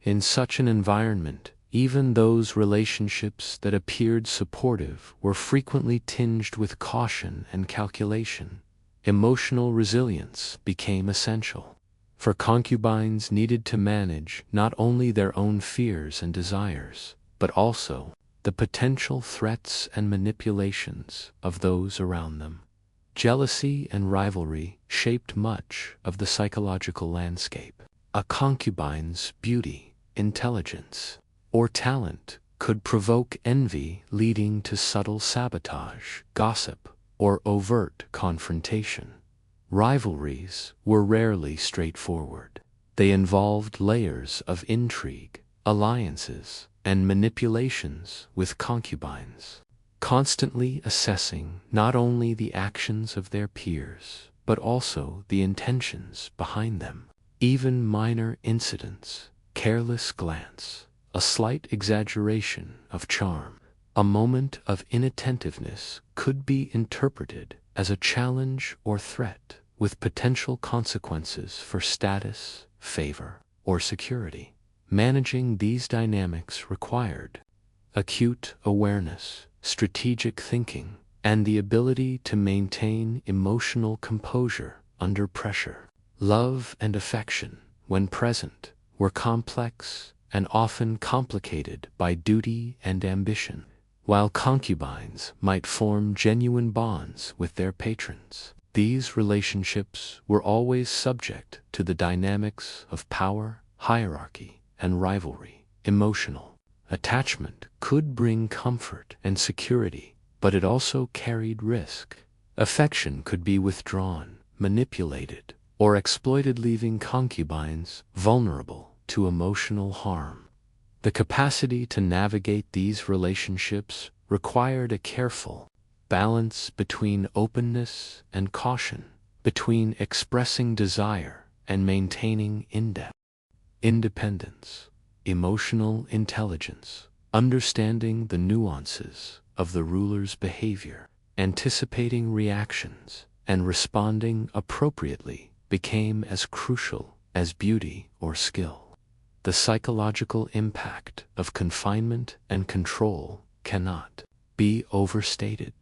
In such an environment, even those relationships that appeared supportive were frequently tinged with caution and calculation. Emotional resilience became essential, for concubines needed to manage not only their own fears and desires, but also the potential threats and manipulations of those around them. Jealousy and rivalry shaped much of the psychological landscape. A concubine's beauty, intelligence, or talent could provoke envy, leading to subtle sabotage, gossip, or overt confrontation. Rivalries were rarely straightforward. They involved layers of intrigue, alliances, and manipulations, with concubines constantly assessing not only the actions of their peers, but also the intentions behind them. Even minor incidents, careless glance, a slight exaggeration of charm, a moment of inattentiveness could be interpreted as a challenge or threat, with potential consequences for status, favor, or security. Managing these dynamics required acute awareness, strategic thinking, and the ability to maintain emotional composure under pressure. Love and affection, when present, were complex and often complicated by duty and ambition. While concubines might form genuine bonds with their patrons, These relationships were always subject to the dynamics of power, hierarchy, and rivalry. Emotional attachment could bring comfort and security, but it also carried risk. Affection could be withdrawn, manipulated, or exploited, leaving concubines vulnerable to emotional harm. The capacity to navigate these relationships required a careful balance between openness and caution, between expressing desire and maintaining independence. Emotional intelligence, understanding the nuances of the ruler's behavior, anticipating reactions, and responding appropriately became as crucial as beauty or skill. The psychological impact of confinement and control cannot be overstated.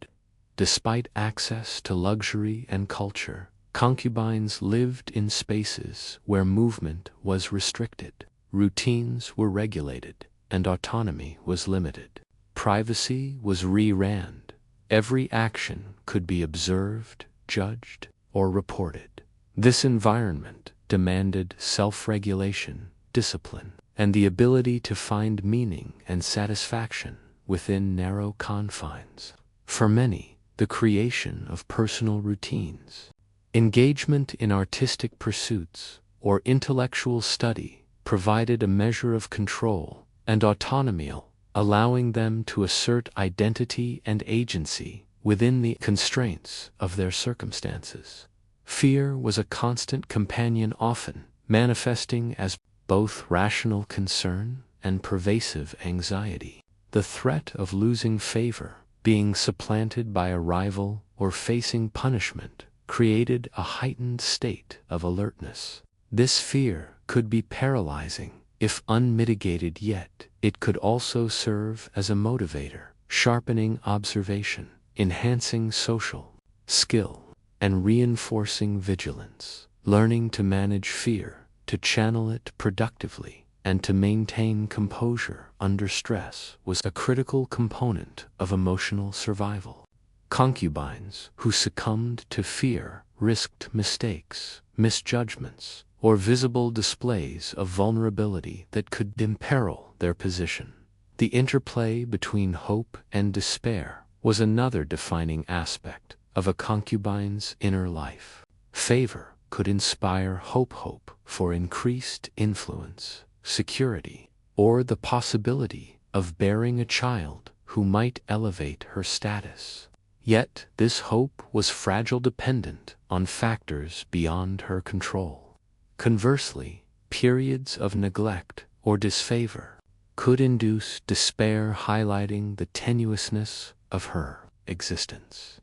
Despite access to luxury and culture, concubines lived in spaces where movement was restricted, routines were regulated, and autonomy was limited. Privacy was re-ranned. Every action could be observed, judged, or reported. This environment demanded self-regulation, discipline, and the ability to find meaning and satisfaction within narrow confines. For many, the creation of personal routines, engagement in artistic pursuits, or intellectual study provided a measure of control and autonomy, allowing them to assert identity and agency within the constraints of their circumstances. Fear was a constant companion, often manifesting as both rational concern and pervasive anxiety. The threat of losing favor, being supplanted by a rival, or facing punishment created a heightened state of alertness. This fear could be paralyzing if unmitigated, yet it could also serve as a motivator, sharpening observation, enhancing social skill, and reinforcing vigilance. Learning to manage fear, to channel it productively, and to maintain composure under stress was a critical component of emotional survival. Concubines who succumbed to fear risked mistakes, misjudgments, or visible displays of vulnerability that could imperil their position. The interplay between hope and despair was another defining aspect of a concubine's inner life. Favor could inspire hope for increased influence, security, or the possibility of bearing a child who might elevate her status. Yet this hope was fragile, dependent on factors beyond her control. Conversely, periods of neglect or disfavor could induce despair, highlighting the tenuousness of her existence.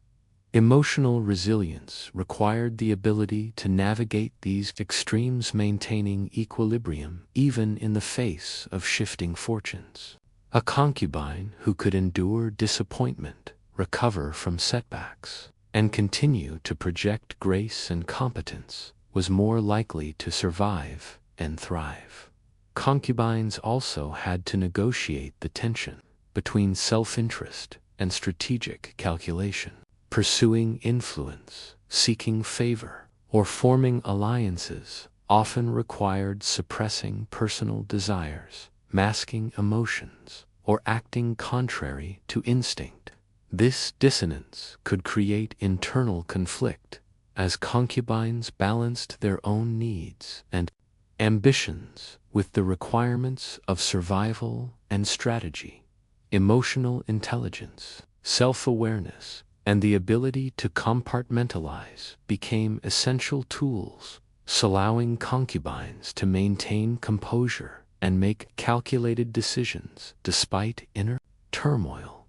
Emotional resilience required the ability to navigate these extremes, maintaining equilibrium even in the face of shifting fortunes. A concubine who could endure disappointment, recover from setbacks, and continue to project grace and competence was more likely to survive and thrive. Concubines also had to negotiate the tension between self-interest and strategic calculation. Pursuing influence, seeking favor, or forming alliances often required suppressing personal desires, masking emotions, or acting contrary to instinct. This dissonance could create internal conflict as concubines balanced their own needs and ambitions with the requirements of survival and strategy. Emotional intelligence, self-awareness, and the ability to compartmentalize became essential tools, allowing concubines to maintain composure and make calculated decisions despite inner turmoil.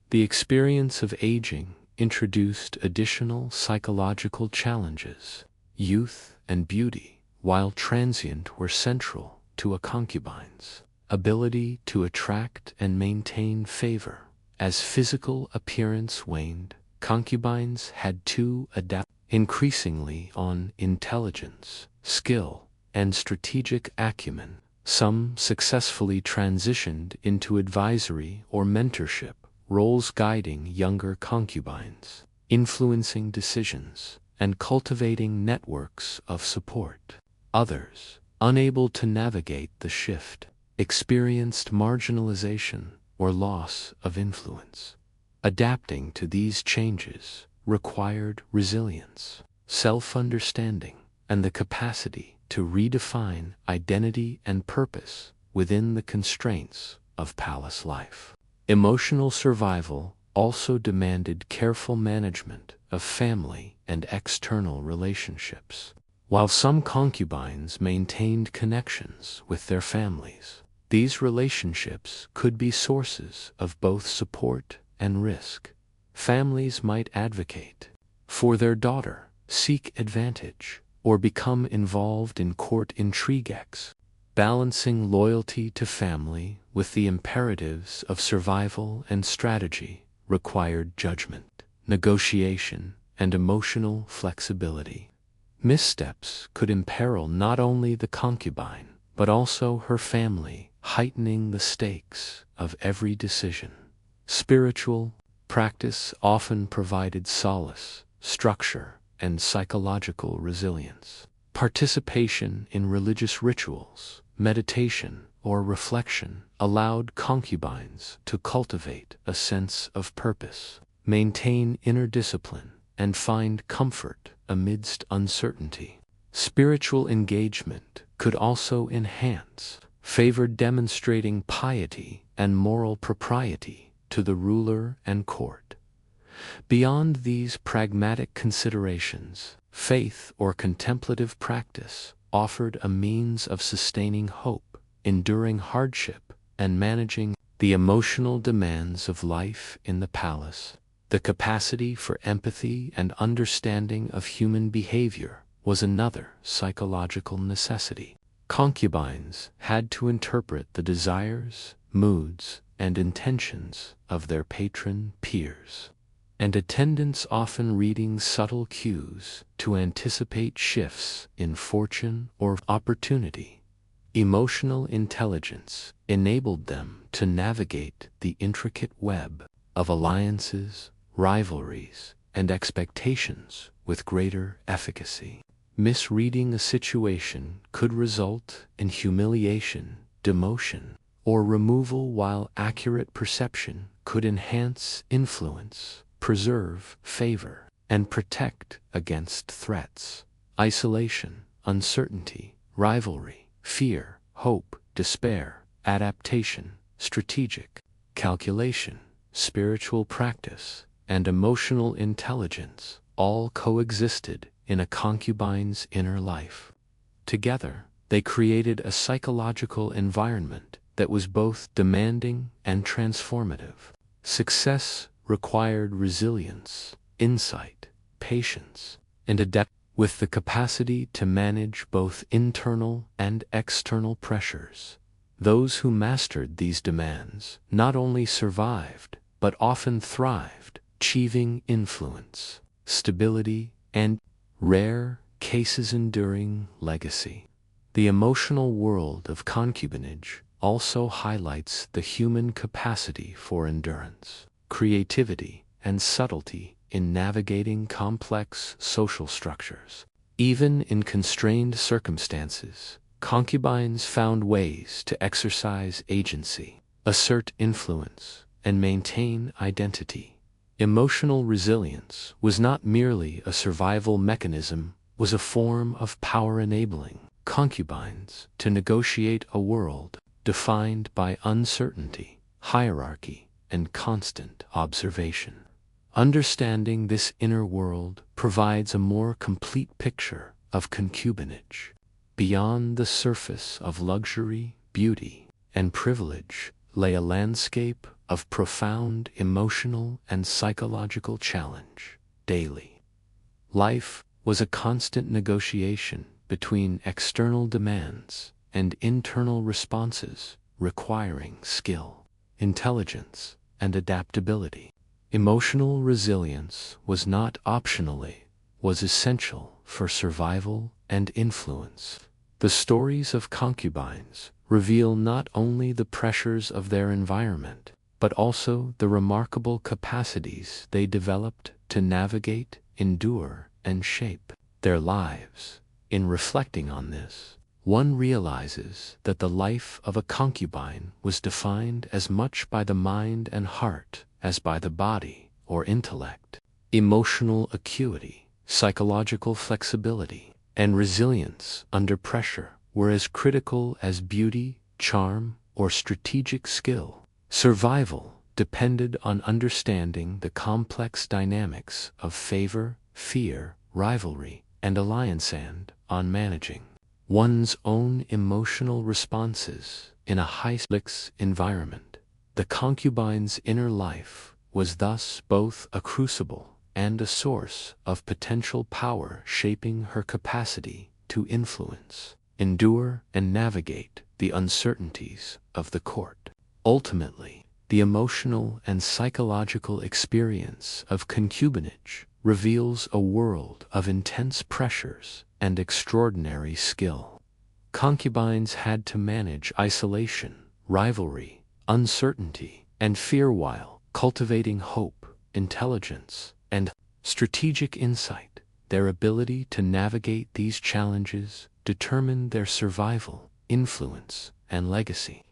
The experience of aging introduced additional psychological challenges. Youth and beauty, while transient, were central to a concubine's ability to attract and maintain favor. As physical appearance waned, concubines had to adapt increasingly on intelligence, skill, and strategic acumen. Some successfully transitioned into advisory or mentorship roles, guiding younger concubines, influencing decisions, and cultivating networks of support. Others, unable to navigate the shift, experienced marginalization or loss of influence. Adapting to these changes required resilience, self-understanding, and the capacity to redefine identity and purpose within the constraints of palace life. Emotional survival also demanded careful management of family and external relationships. While some concubines maintained connections with their families, these relationships could be sources of both support and risk. Families might advocate for their daughter, seek advantage, or become involved in court intrigues. Balancing loyalty to family with the imperatives of survival and strategy required judgment, negotiation, and emotional flexibility. Missteps could imperil not only the concubine, but also her family, heightening the stakes of every decision. Spiritual practice often provided solace, structure, and psychological resilience. Participation in religious rituals, meditation, or reflection allowed concubines to cultivate a sense of purpose, maintain inner discipline, and find comfort amidst uncertainty. Spiritual engagement could also enhance, favored demonstrating piety and moral propriety to the ruler and court. Beyond these pragmatic considerations, faith or contemplative practice offered a means of sustaining hope, enduring hardship, and managing the emotional demands of life in the palace. The capacity for empathy and understanding of human behavior was another psychological necessity. Concubines had to interpret the desires, moods, and intentions of their patron peers, and attendants often reading subtle cues to anticipate shifts in fortune or opportunity. Emotional intelligence enabled them to navigate the intricate web of alliances, rivalries, and expectations with greater efficacy. Misreading a situation could result in humiliation, demotion, or removal, while accurate perception could enhance influence, preserve favor, and protect against threats. Isolation, uncertainty, rivalry, fear, hope, despair, adaptation, strategic calculation, spiritual practice, and emotional intelligence all coexisted in a concubine's inner life. Together, they created a psychological environment that was both demanding and transformative. Success required resilience, insight, patience, and adaptability, with the capacity to manage both internal and external pressures. Those who mastered these demands not only survived, but often thrived, achieving influence, stability, and, rare cases, enduring legacy. The emotional world of concubinage also highlights the human capacity for endurance, creativity, and subtlety in navigating complex social structures. Even in constrained circumstances, concubines found ways to exercise agency, assert influence, and maintain identity. Emotional resilience was not merely a survival mechanism, was a form of power, enabling concubines to negotiate a world defined by uncertainty, hierarchy, and constant observation. Understanding this inner world provides a more complete picture of concubinage. Beyond the surface of luxury, beauty, and privilege lay a landscape of profound emotional and psychological challenge. Daily life was a constant negotiation between external demands and internal responses, requiring skill, intelligence, and adaptability. Emotional resilience was not optionally, was essential for survival and influence. The stories of concubines reveal not only the pressures of their environment, but also the remarkable capacities they developed to navigate, endure, and shape their lives. In reflecting on this, one realizes that the life of a concubine was defined as much by the mind and heart as by the body or intellect. Emotional acuity, psychological flexibility, and resilience under pressure were as critical as beauty, charm, or strategic skill. Survival depended on understanding the complex dynamics of favor, fear, rivalry, and alliance, and on managing one's own emotional responses in a high-stakes environment. The concubine's inner life was thus both a crucible and a source of potential power, shaping her capacity to influence, endure, and navigate the uncertainties of the court. Ultimately, the emotional and psychological experience of concubinage reveals a world of intense pressures and extraordinary skill. Concubines had to manage isolation, rivalry, uncertainty, and fear while cultivating hope, intelligence, and strategic insight. Their ability to navigate these challenges determined their survival, influence, and legacy.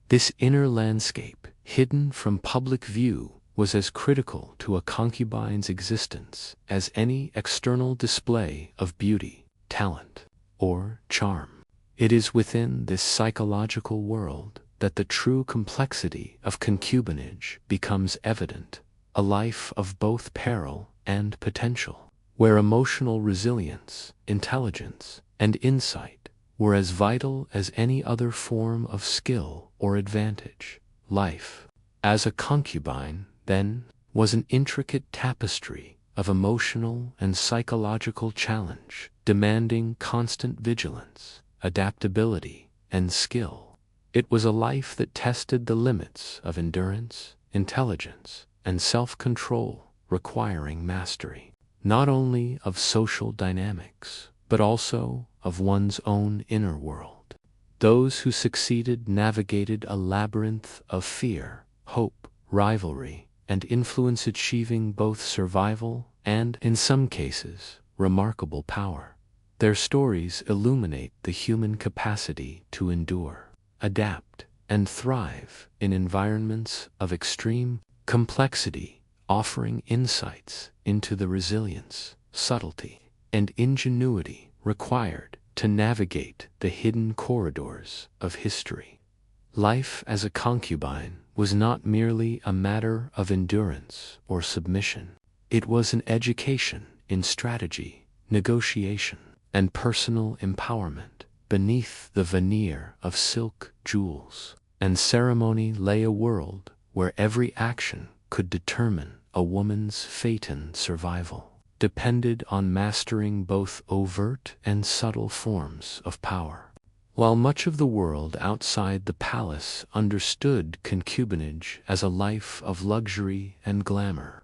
This inner landscape, hidden from public view, was as critical to a concubine's existence as any external display of beauty, talent, or charm. It is within this psychological world that the true complexity of concubinage becomes evident, a life of both peril and potential, where emotional resilience, intelligence, and insight were as vital as any other form of skill or advantage. Life as a concubine, then, was an intricate tapestry of emotional and psychological challenge, demanding constant vigilance, adaptability, and skill. It was a life that tested the limits of endurance, intelligence, and self-control, requiring mastery, not only of social dynamics, but also of one's own inner world. Those who succeeded navigated a labyrinth of fear, hope, rivalry, and influence, achieving both survival and, in some cases, remarkable power. Their stories illuminate the human capacity to endure, adapt, and thrive in environments of extreme complexity, offering insights into the resilience, subtlety, and ingenuity required to navigate the hidden corridors of history. Life as a concubine was not merely a matter of endurance or submission. It was an education in strategy, negotiation, and personal empowerment. Beneath the veneer of silk, jewels, and ceremony lay a world where every action could determine a woman's fate, and survival depended on mastering both overt and subtle forms of power. While much of the world outside the palace understood concubinage as a life of luxury and glamour,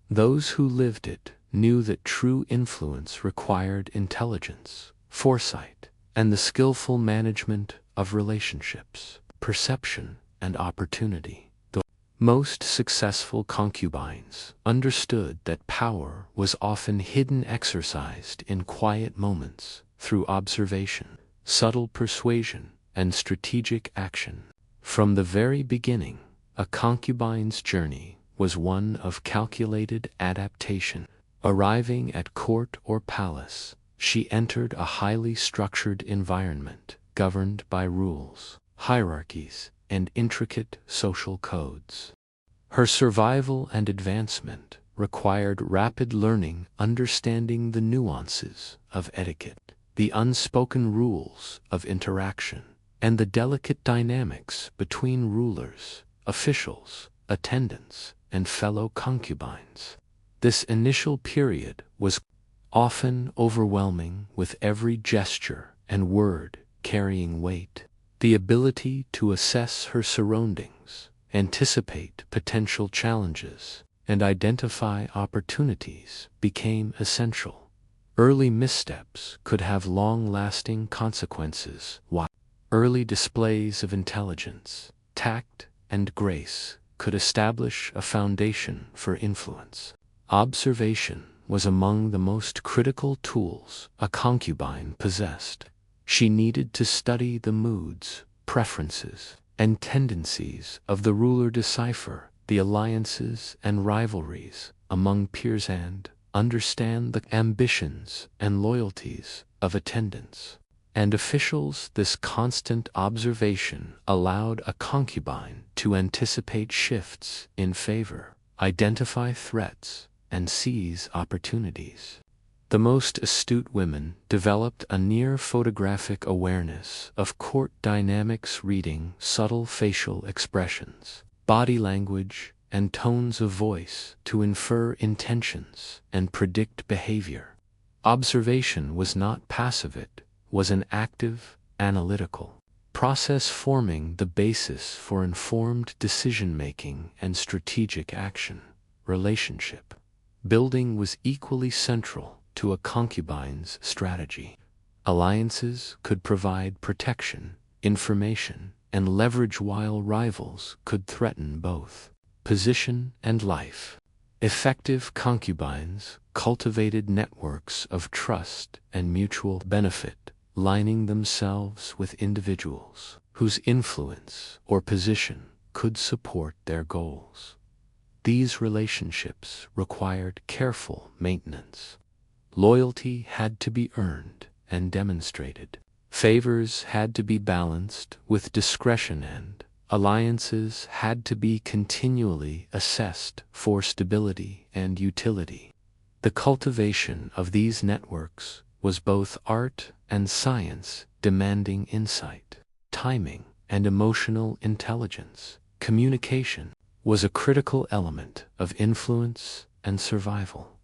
those who lived it knew that true influence required intelligence, foresight, and the skillful management of relationships, perception, and opportunity. The most successful concubines understood that power was often hidden, exercised in quiet moments through observation, subtle persuasion, and strategic action. From the very beginning, a concubine's journey was one of calculated adaptation. Arriving at court or palace, she entered a highly structured environment governed by rules, hierarchies, and intricate social codes. Her survival and advancement required rapid learning, understanding the nuances of etiquette, the unspoken rules of interaction, and the delicate dynamics between rulers, officials, attendants, and fellow concubines. This initial period was often overwhelming, with every gesture and word carrying weight. The ability to assess her surroundings, anticipate potential challenges, and identify opportunities became essential. Early missteps could have long-lasting consequences, while early displays of intelligence, tact, and grace could establish a foundation for influence. Observation was among the most critical tools a concubine possessed. She needed to study the moods, preferences, and tendencies of the ruler, decipher the alliances and rivalries among peers, and understand the ambitions and loyalties of attendants and officials. This constant observation allowed a concubine to anticipate shifts in favor, identify threats, and seize opportunities. The most astute women developed a near photographic awareness of court dynamics, reading subtle facial expressions, body language, and tones of voice to infer intentions and predict behavior. Observation was not passive, it was an active, analytical process, forming the basis for informed decision-making and strategic action. Relationship building was equally central to a concubine's strategy. Alliances could provide protection, information, and leverage, while rivals could threaten both position and life. Effective concubines cultivated networks of trust and mutual benefit, lining themselves with individuals whose influence or position could support their goals. These relationships required careful maintenance. Loyalty had to be earned and demonstrated. Favors had to be balanced with discretion, and alliances had to be continually assessed for stability and utility. The cultivation of these networks was both art and science, demanding insight, timing, and emotional intelligence. Communication was a critical element of influence and survival.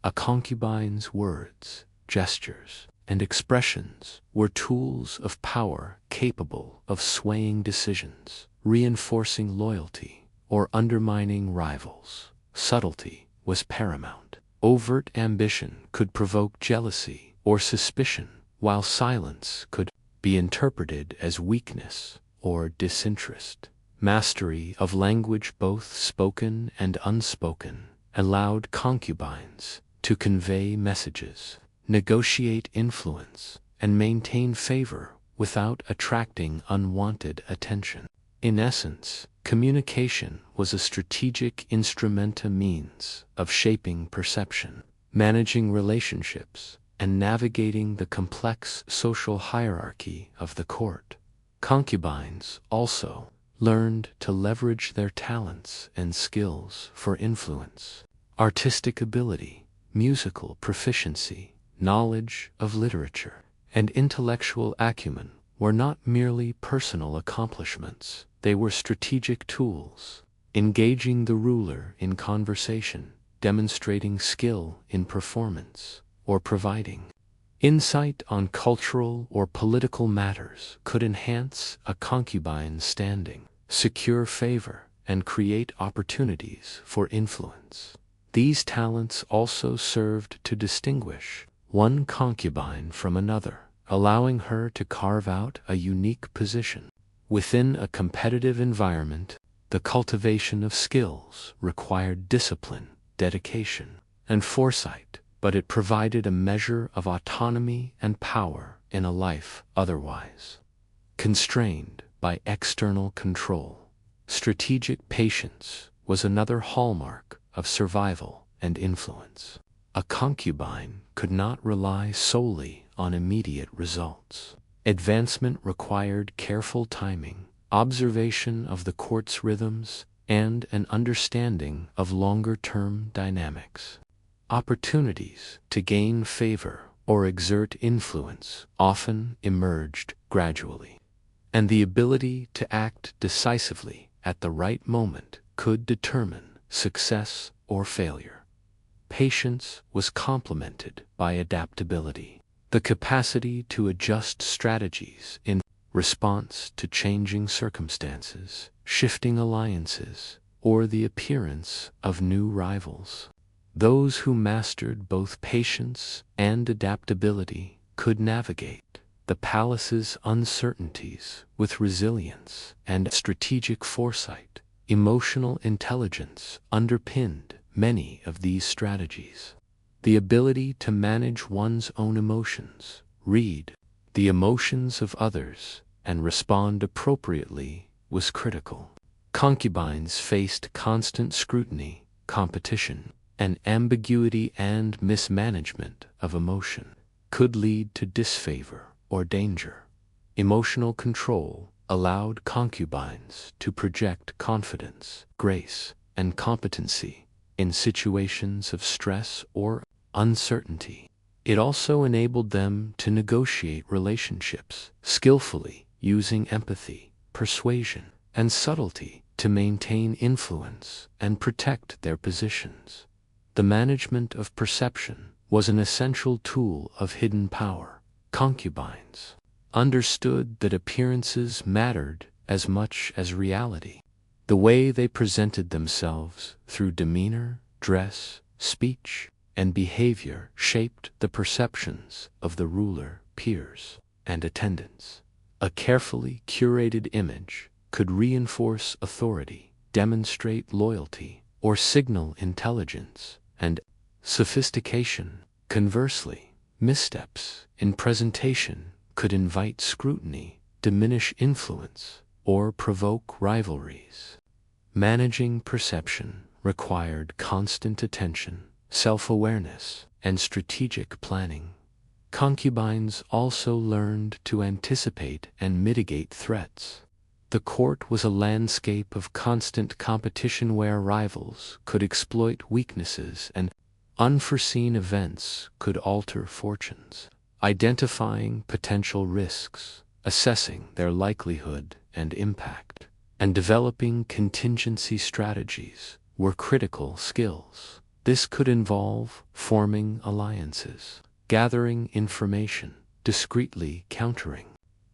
A concubine's words, gestures, and expressions were tools of power, capable of swaying decisions, reinforcing loyalty, or undermining rivals. Subtlety was paramount. Overt ambition could provoke jealousy or suspicion, while silence could be interpreted as weakness or disinterest. Mastery of language, both spoken and unspoken, allowed concubines to convey messages, negotiate influence, and maintain favor without attracting unwanted attention. In essence, communication was a strategic instrument, a means of shaping perception, managing relationships, and navigating the complex social hierarchy of the court. Concubines also learned to leverage their talents and skills for influence. Artistic ability, musical proficiency, knowledge of literature, and intellectual acumen were not merely personal accomplishments, they were strategic tools. Engaging the ruler in conversation, demonstrating skill in performance, or providing insight on cultural or political matters could enhance a concubine's standing, secure favor, and create opportunities for influence. These talents also served to distinguish one concubine from another, allowing her to carve out a unique position. Within a competitive environment, the cultivation of skills required discipline, dedication, and foresight, but it provided a measure of autonomy and power in a life otherwise constrained by external control. Strategic patience was another hallmark of survival and influence. A concubine could not rely solely on immediate results. Advancement required careful timing, observation of the court's rhythms, and an understanding of longer-term dynamics. Opportunities to gain favor or exert influence often emerged gradually, and the ability to act decisively at the right moment could determine success or failure. Patience was complemented by adaptability, the capacity to adjust strategies in response to changing circumstances, shifting alliances, or the appearance of new rivals. Those who mastered both patience and adaptability could navigate the palace's uncertainties with resilience and strategic foresight. Emotional intelligence underpinned many of these strategies. the ability to manage one's own emotions, read the emotions of others, and respond appropriately was critical. Concubines faced constant scrutiny, competition, and ambiguity, and mismanagement of emotion could lead to disfavor or danger. Emotional control allowed concubines to project confidence, grace, and competency in situations of stress or uncertainty. It also enabled them to negotiate relationships skillfully, using empathy, persuasion, and subtlety to maintain influence and protect their positions. The management of perception was an essential tool of hidden power. Concubines understood that appearances mattered as much as reality. The way they presented themselves through demeanor, dress, speech, and behavior shaped the perceptions of the ruler, peers, and attendants. A carefully curated image could reinforce authority, demonstrate loyalty, or signal intelligence and sophistication. Conversely, missteps in presentation could invite scrutiny, diminish influence, or provoke rivalries. Managing perception required constant attention, self-awareness, and strategic planning. Concubines also learned to anticipate and mitigate threats. The court was a landscape of constant competition where rivals could exploit weaknesses and unforeseen events could alter fortunes. Identifying potential risks, assessing their likelihood and impact, and developing contingency strategies were critical skills. This could involve forming alliances, gathering information, discreetly countering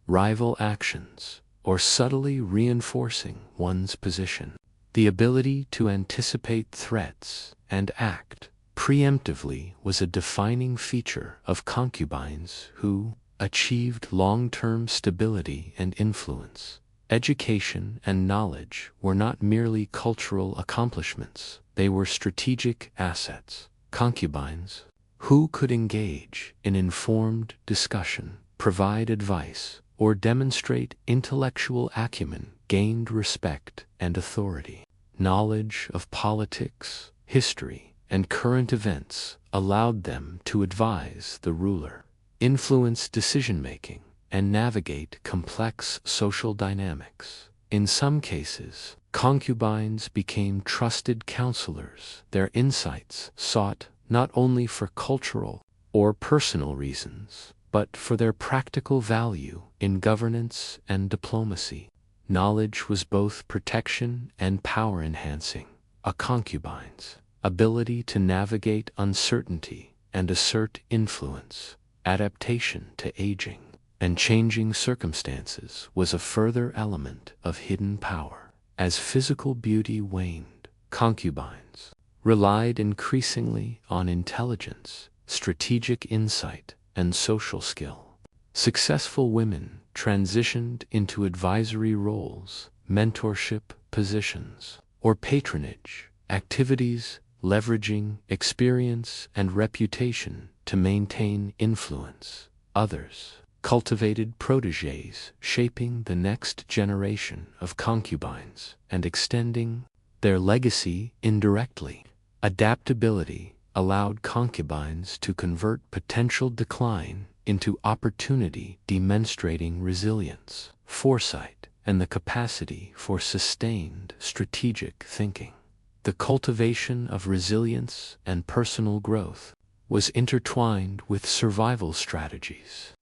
rival actions, or subtly reinforcing one's position. The ability to anticipate threats and act preemptively was a defining feature of concubines who achieved long-term stability and influence. Education and knowledge were not merely cultural accomplishments, they were strategic assets. Concubines who could engage in informed discussion, provide advice, or demonstrate intellectual acumen gained respect and authority. Knowledge of politics, history, and current events allowed them to advise the ruler, influence decision-making, and navigate complex social dynamics. In some cases, concubines became trusted counselors. Their insights sought not only for cultural or personal reasons, but for their practical value in governance and diplomacy. Knowledge was both protection and power-enhancing. A concubine's ability to navigate uncertainty and assert influence, adaptation to aging, and changing circumstances was a further element of hidden power. As physical beauty waned, concubines relied increasingly on intelligence, strategic insight, and social skill. Successful women transitioned into advisory roles, mentorship positions, or patronage activities, leveraging experience and reputation to maintain influence. Others cultivated protégés, shaping the next generation of concubines and extending their legacy indirectly. Adaptability allowed concubines to convert potential decline into opportunity, demonstrating resilience, foresight, and the capacity for sustained strategic thinking. The cultivation of resilience and personal growth was intertwined with survival strategies.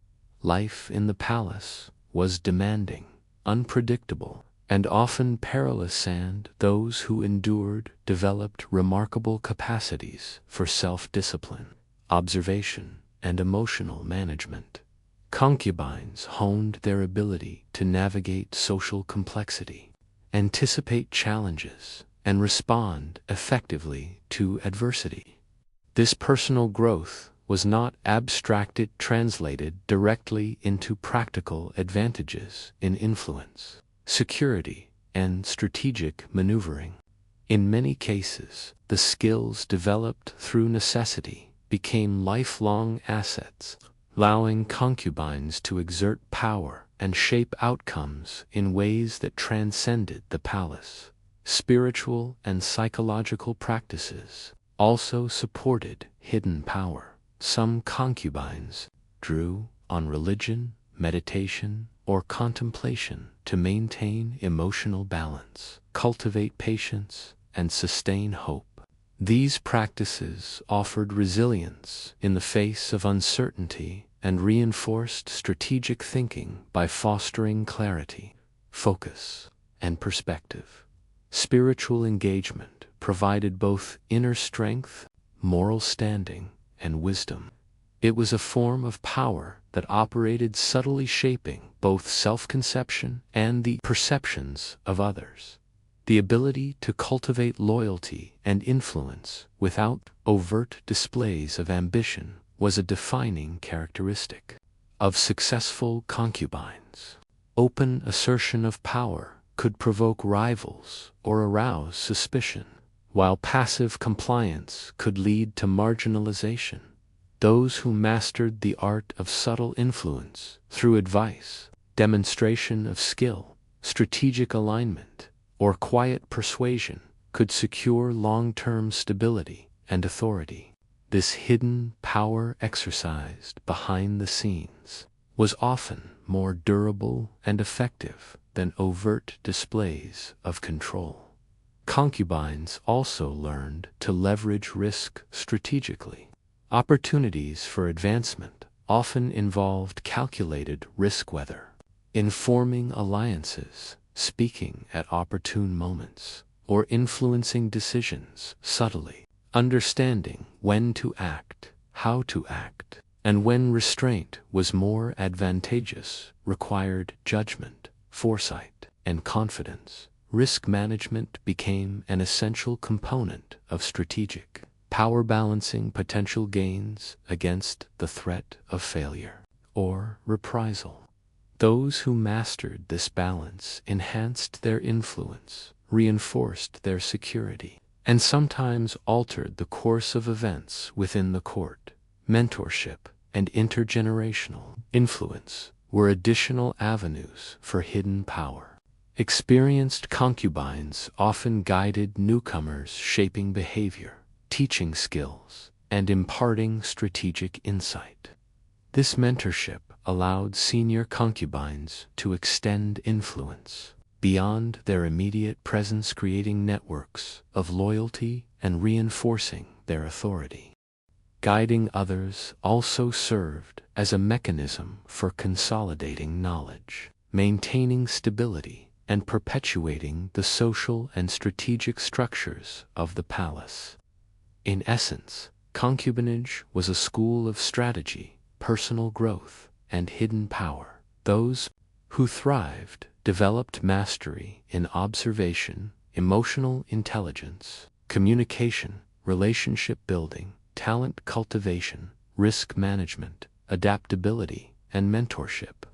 Life in the palace was demanding, unpredictable, and often perilous, and those who endured developed remarkable capacities for self-discipline, observation, and emotional management. Concubines honed their ability to navigate social complexity, anticipate challenges, and respond effectively to adversity. This personal growth was not abstracted, translated directly into practical advantages in influence, security, and strategic maneuvering. In many cases, the skills developed through necessity became lifelong assets, allowing concubines to exert power and shape outcomes in ways that transcended the palace. Spiritual and psychological practices also supported hidden power. Some concubines drew on religion, meditation, or contemplation to maintain emotional balance, cultivate patience, and sustain hope. These practices offered resilience in the face of uncertainty and reinforced strategic thinking by fostering clarity, focus, and perspective. Spiritual engagement provided both inner strength, moral standing, and wisdom. It was a form of power that operated subtly, shaping both self-conception and the perceptions of others. The ability to cultivate loyalty and influence without overt displays of ambition was a defining characteristic of successful concubines. Open assertion of power could provoke rivals or arouse suspicion, while passive compliance could lead to marginalization. Those who mastered the art of subtle influence through advice, demonstration of skill, strategic alignment, or quiet persuasion could secure long-term stability and authority. This hidden power exercised behind the scenes was often more durable and effective than overt displays of control. Concubines also learned to leverage risk strategically. Opportunities for advancement often involved calculated risk, whether in forming alliances, speaking at opportune moments, or influencing decisions subtly. Understanding when to act, how to act, and when restraint was more advantageous required judgment, foresight, and confidence. Risk management became an essential component of strategic power, balancing potential gains against the threat of failure or reprisal. Those who mastered this balance enhanced their influence, reinforced their security, and sometimes altered the course of events within the court. Mentorship and intergenerational influence were additional avenues for hidden power. Experienced concubines often guided newcomers, shaping behavior, teaching skills, and imparting strategic insight. This mentorship allowed senior concubines to extend influence beyond their immediate presence, creating networks of loyalty and reinforcing their authority. Guiding others also served as a mechanism for consolidating knowledge, maintaining stability, and perpetuating the social and strategic structures of the palace. In essence, concubinage was a school of strategy, personal growth, and hidden power. Those who thrived developed mastery in observation, emotional intelligence, communication, relationship building, talent cultivation, risk management, adaptability, and mentorship.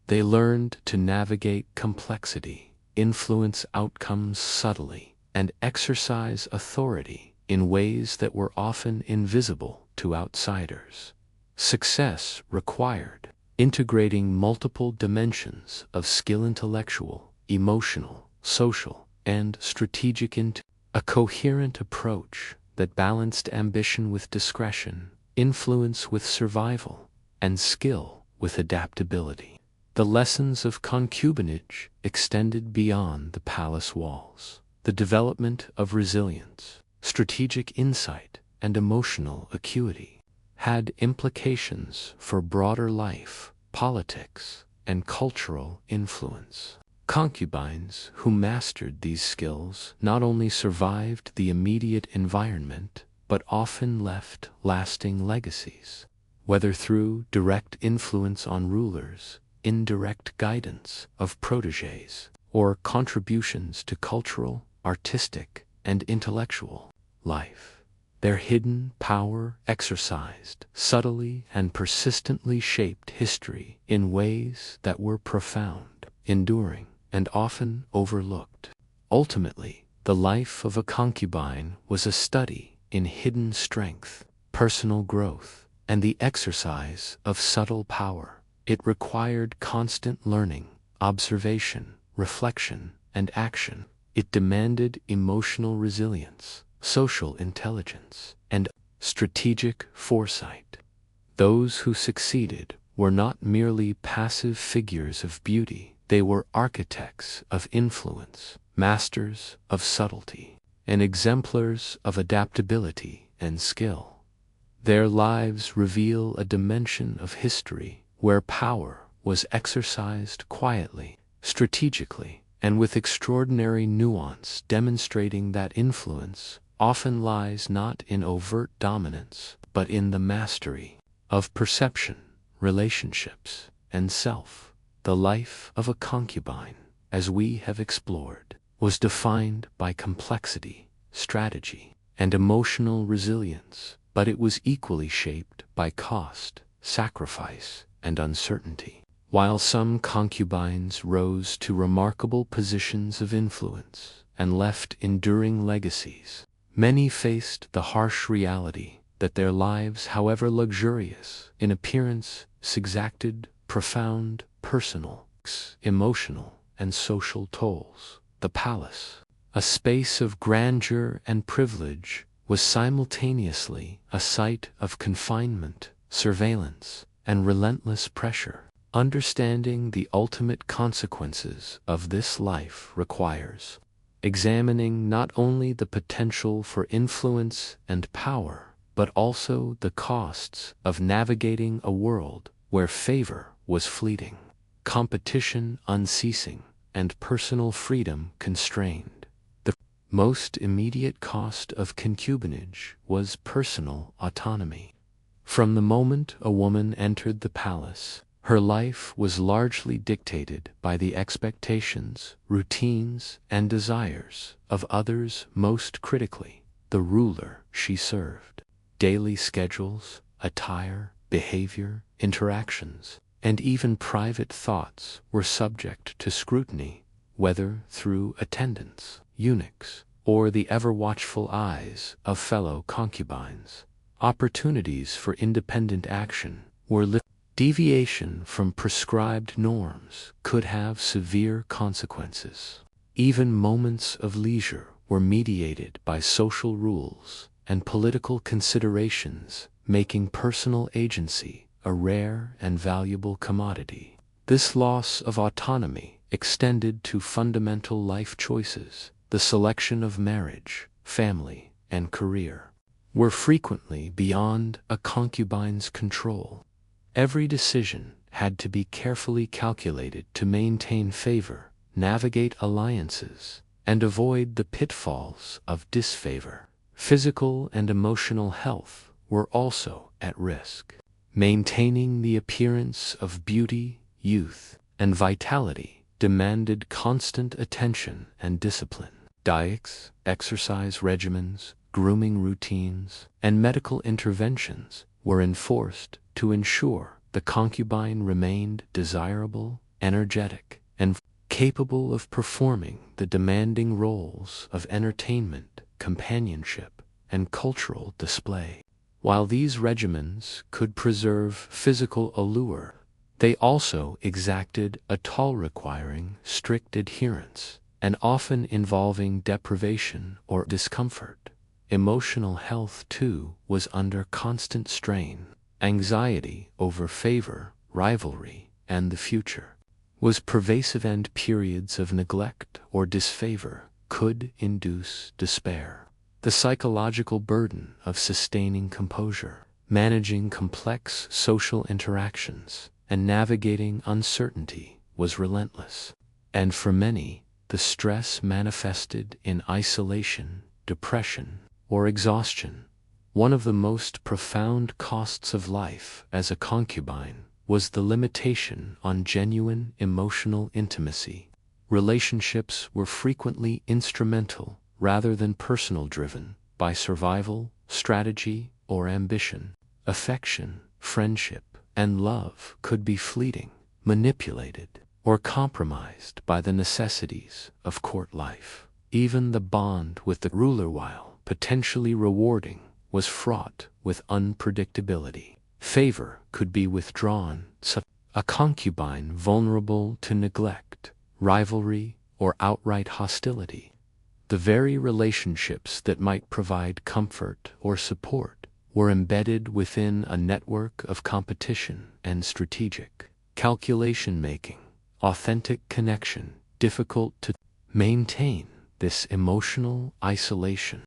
They learned to navigate complexity, influence outcomes subtly, and exercise authority in ways that were often invisible to outsiders. Success required integrating multiple dimensions of skill: intellectual, emotional, social, and strategic into a coherent approach that balanced ambition with discretion, influence with survival, and skill with adaptability. The lessons of concubinage extended beyond the palace walls. The development of resilience, strategic insight, and emotional acuity had implications for broader life, politics, and cultural influence. Concubines who mastered these skills not only survived the immediate environment, but often left lasting legacies, whether through direct influence on rulers, indirect guidance of protégés, or contributions to cultural, artistic, and intellectual life. Their hidden power, exercised subtly and persistently, shaped history in ways that were profound, enduring, and often overlooked. Ultimately, the life of a concubine was a study in hidden strength, personal growth, and the exercise of subtle power. It required constant learning, observation, reflection, and action. It demanded emotional resilience, social intelligence, and strategic foresight. Those who succeeded were not merely passive figures of beauty, they were architects of influence, masters of subtlety, and exemplars of adaptability and skill. Their lives reveal a dimension of history where power was exercised quietly, strategically, and with extraordinary nuance, demonstrating that influence often lies not in overt dominance, but in the mastery of perception, relationships, and self. The life of a concubine, as we have explored, was defined by complexity, strategy, and emotional resilience, but it was equally shaped by cost, sacrifice, and uncertainty. While some concubines rose to remarkable positions of influence and left enduring legacies, many faced the harsh reality that their lives, however luxurious in appearance, exacted profound personal, emotional, and social tolls. The palace, a space of grandeur and privilege, was simultaneously a site of confinement, surveillance, and relentless pressure. Understanding the ultimate consequences of this life requires examining not only the potential for influence and power, but also the costs of navigating a world where favor was fleeting, competition unceasing, and personal freedom constrained. The most immediate cost of concubinage was personal autonomy. From the moment a woman entered the palace, her life was largely dictated by the expectations, routines, and desires of others, most critically, the ruler she served. Daily schedules, attire, behavior, interactions, and even private thoughts were subject to scrutiny, whether through attendants, eunuchs, or the ever-watchful eyes of fellow concubines. Opportunities for independent action were limited. Deviation from prescribed norms could have severe consequences. Even moments of leisure were mediated by social rules and political considerations, making personal agency a rare and valuable commodity. This loss of autonomy extended to fundamental life choices. The selection of marriage, family, and career were frequently beyond a concubine's control. Every decision had to be carefully calculated to maintain favor, navigate alliances, and avoid the pitfalls of disfavor. Physical and emotional health were also at risk. Maintaining the appearance of beauty, youth, and vitality demanded constant attention and discipline. Diets, exercise regimens, grooming routines, and medical interventions were enforced to ensure the concubine remained desirable, energetic, and capable of performing the demanding roles of entertainment, companionship, and cultural display. While these regimens could preserve physical allure, they also exacted a toll requiring strict adherence, and often involving deprivation or discomfort. Emotional health, too, was under constant strain. Anxiety over favor, rivalry, and the future was pervasive, and periods of neglect or disfavor could induce despair. The psychological burden of sustaining composure, managing complex social interactions, and navigating uncertainty was relentless. And for many, the stress manifested in isolation, depression, or exhaustion. One of the most profound costs of life as a concubine was the limitation on genuine emotional intimacy. Relationships were frequently instrumental rather than personal, driven by survival, strategy, or ambition. Affection, friendship, and love could be fleeting, manipulated, or compromised by the necessities of court life. Even the bond with the ruler, while potentially rewarding, was fraught with unpredictability. Favor could be withdrawn, such a concubine vulnerable to neglect, rivalry, or outright hostility. The very relationships that might provide comfort or support were embedded within a network of competition and strategic calculation making. Authentic connection difficult to maintain. This emotional isolation